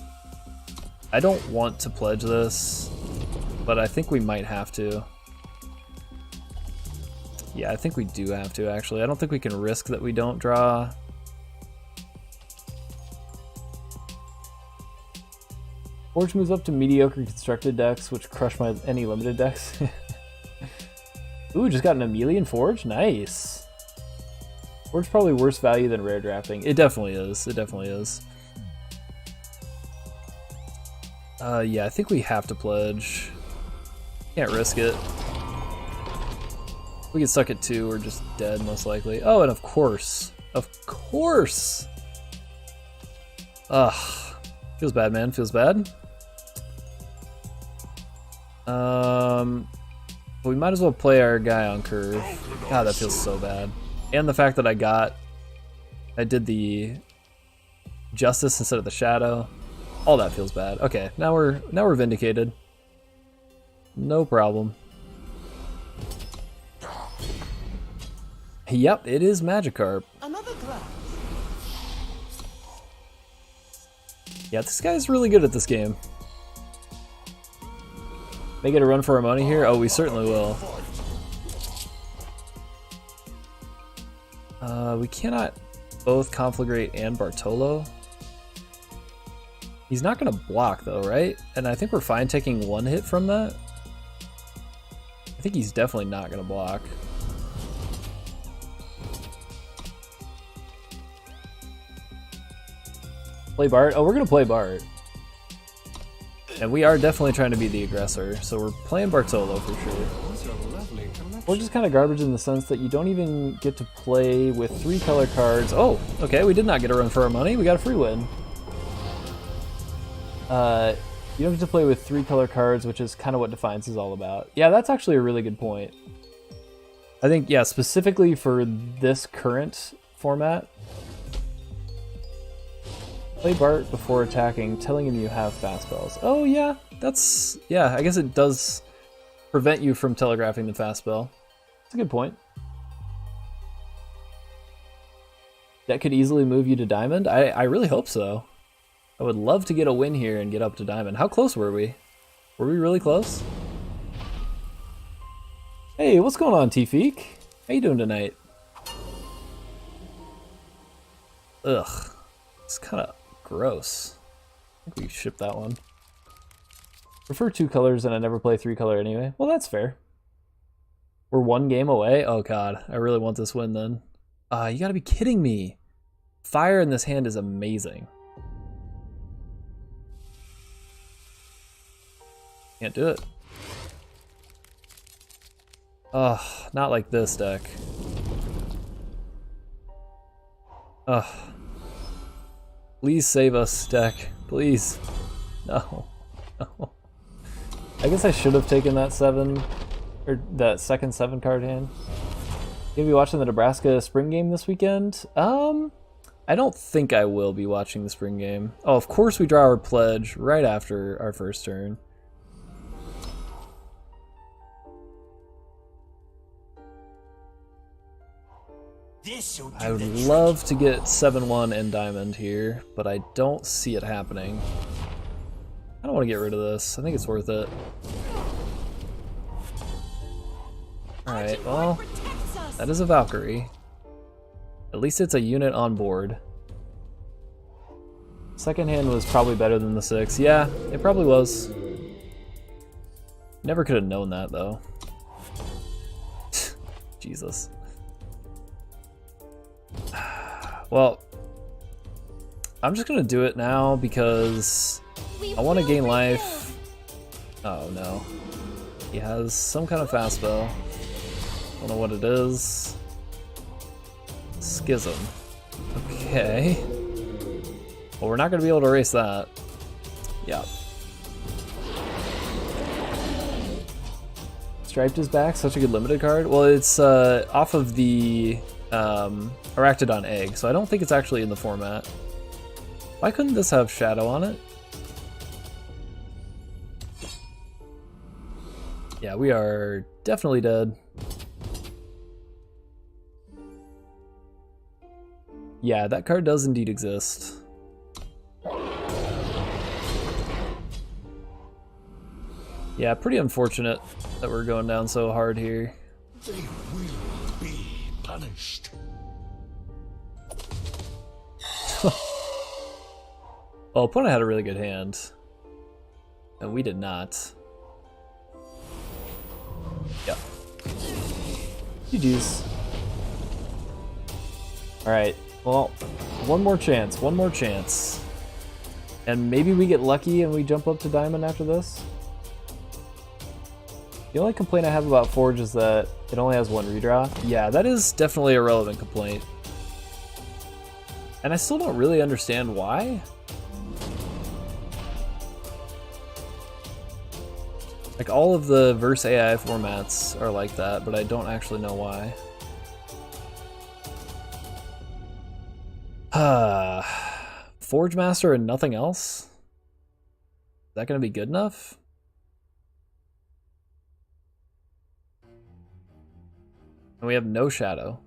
I don't want to pledge this, but I think we might have to. Yeah, I think we do have to, actually. I don't think we can risk that we don't draw. Forge moves up to mediocre constructed decks, which crush my any limited decks. Ooh, just got an Emelian Forge? Nice. Forge probably worse value than rare drafting. It definitely is. It definitely is. Yeah, I think we have to pledge. Can't risk it. If we get stuck at 2, we're just dead, most likely. Oh, and of course. Of course! Ugh. Feels bad, man. Feels bad. We might as well play our guy on curve. God, that feels so bad. And the fact that I did the Justice instead of the Shadow. All that feels bad. Okay, now we're vindicated. No problem. Yep, it is Magikarp. Another glass. Yeah, this guy's really good at this game. May get a run for our money here? Oh, we certainly will. We cannot both Conflagrate and Bartolo. He's not going to block though, right? And I think we're fine taking 1 hit from that. I think he's definitely not going to block. Play Bart? Oh, we're going to play Bart. And we are definitely trying to be the aggressor, so we're playing Bartolo for sure. We're just kind of garbage in the sense that you don't even get to play with 3 color cards. Oh, okay, we did not get a run for our money. We got a free win. You don't get to play with 3 color cards, which is kind of what Defiance is all about. Yeah, that's actually a really good point. I think, yeah, specifically for this current format, play Bart before attacking, telling him you have fast spells. Oh yeah, that's, yeah, I guess it does prevent you from telegraphing the fast spell. That's a good point. That could easily move you to Diamond? I really hope so. I would love to get a win here and get up to Diamond. How close were we? Were we really close? Hey, what's going on, Tfeek? How you doing tonight? Ugh, it's kind of gross. I think we shipped that one. Prefer 2 colors and I never play 3 color anyway. Well, that's fair. We're one game away? Oh god, I really want this win then. You gotta be kidding me. Fire in this hand is amazing. Can't do it. Ugh, not like this deck. Ugh. Please save us, deck. Please. No. No. I guess I should have taken that 7, or that second 7 card hand. You gonna be watching the Nebraska spring game this weekend? I don't think I will be watching the spring game. Oh, of course we draw our pledge right after our first turn. I would love to get 7-1 and diamond here, but I don't see it happening. I don't want to get rid of this. I think it's worth it. Alright, well, that is a Valkyrie. At least it's a unit on board. Second hand was probably better than the 6. Yeah, it probably was. Never could have known that, though. Jesus. Well, I'm just gonna do it now because I want to gain life. Oh no. He has some kind of fast spell. Don't know what it is. Schism. Okay. Well, we're not gonna be able to erase that. Yeah. Striped is back, such a good limited card. Well, it's off of the Arachnodon egg, so I don't think it's actually in the format. Why couldn't this have shadow on it? Yeah, we are definitely dead. Yeah, that card does indeed exist. Yeah, pretty unfortunate that we're going down so hard here. They will be punished. Well, opponent had a really good hand, and we did not. Yep. GG's. Alright, well, one more chance. And maybe we get lucky and we jump up to diamond after this? The only complaint I have about Forge is that it only has one redraw. Yeah, that is definitely a relevant complaint. And I still don't really understand why. Like, all of the Verse AI formats are like that, but I don't actually know why. Forge Master and nothing else? Is that gonna be good enough? And we have no shadow.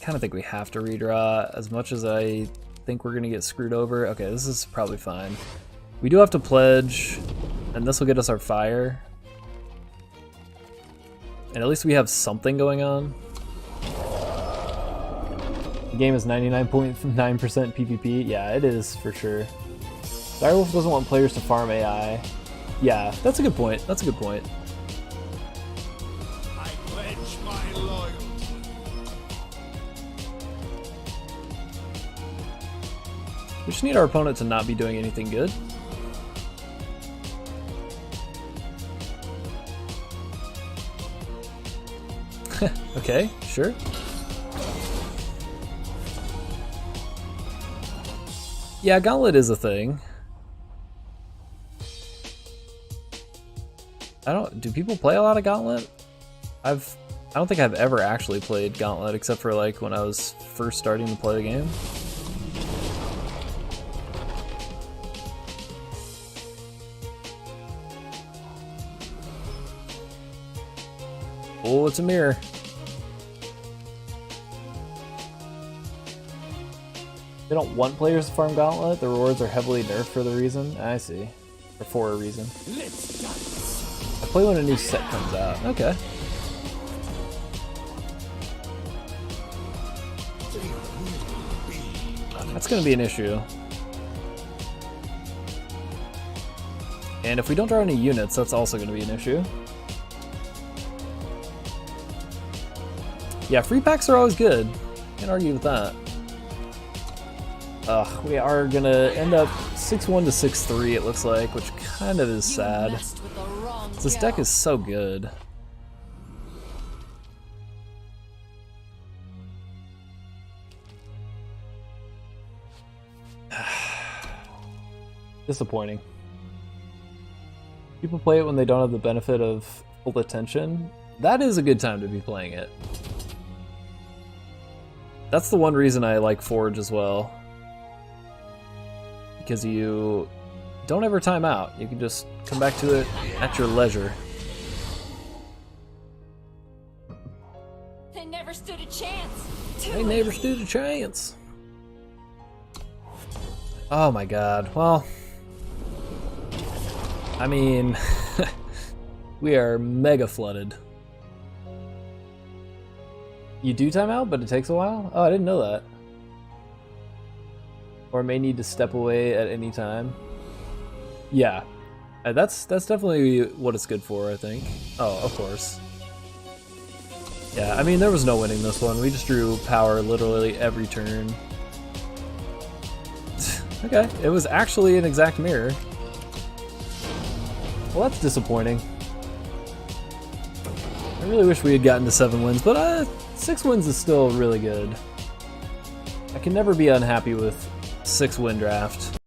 Kind of think we have to redraw, as much as I think we're gonna get screwed over. Okay, this is probably fine. We do have to pledge, and this will get us our fire. And at least we have something going on. The game is 99.9% PvP. Yeah, it is for sure. Direwolf doesn't want players to farm AI. Yeah, that's a good point. That's a good point. I pledge my loyalty. We just need our opponent to not be doing anything good. Okay, sure. Yeah, Gauntlet is a thing. Do people play a lot of Gauntlet? I don't think I've ever actually played Gauntlet except for like when I was first starting to play the game. Oh, it's a mirror. They don't want players to farm Gauntlet. The rewards are heavily nerfed for the reason. I see. Or for a reason. Let's dance. I play when a new set comes out. Okay. That's gonna be an issue. And if we don't draw any units, that's also going to be an issue. Yeah, free packs are always good. Can't argue with that. We are going to end up 6-1 to 6-3, it looks like, which kind of is sad. This deck is so good. Disappointing. People play it when they don't have the benefit of full attention. That is a good time to be playing it. That's the one reason I like Forge as well. Because you don't ever time out. You can just come back to it at your leisure. They never stood a chance. They never stood a chance. Oh my god. Well, I mean, we are mega flooded. You do time out, but it takes a while? Oh, I didn't know that. Or may need to step away at any time. Yeah, that's definitely what it's good for, I think. Oh, of course. Yeah, I mean, there was no winning this one. We just drew power literally every turn. Okay, it was actually an exact mirror. Well, that's disappointing. I really wish we had gotten to 7 wins, but 6 wins is still really good. I can never be unhappy with 6-win draft.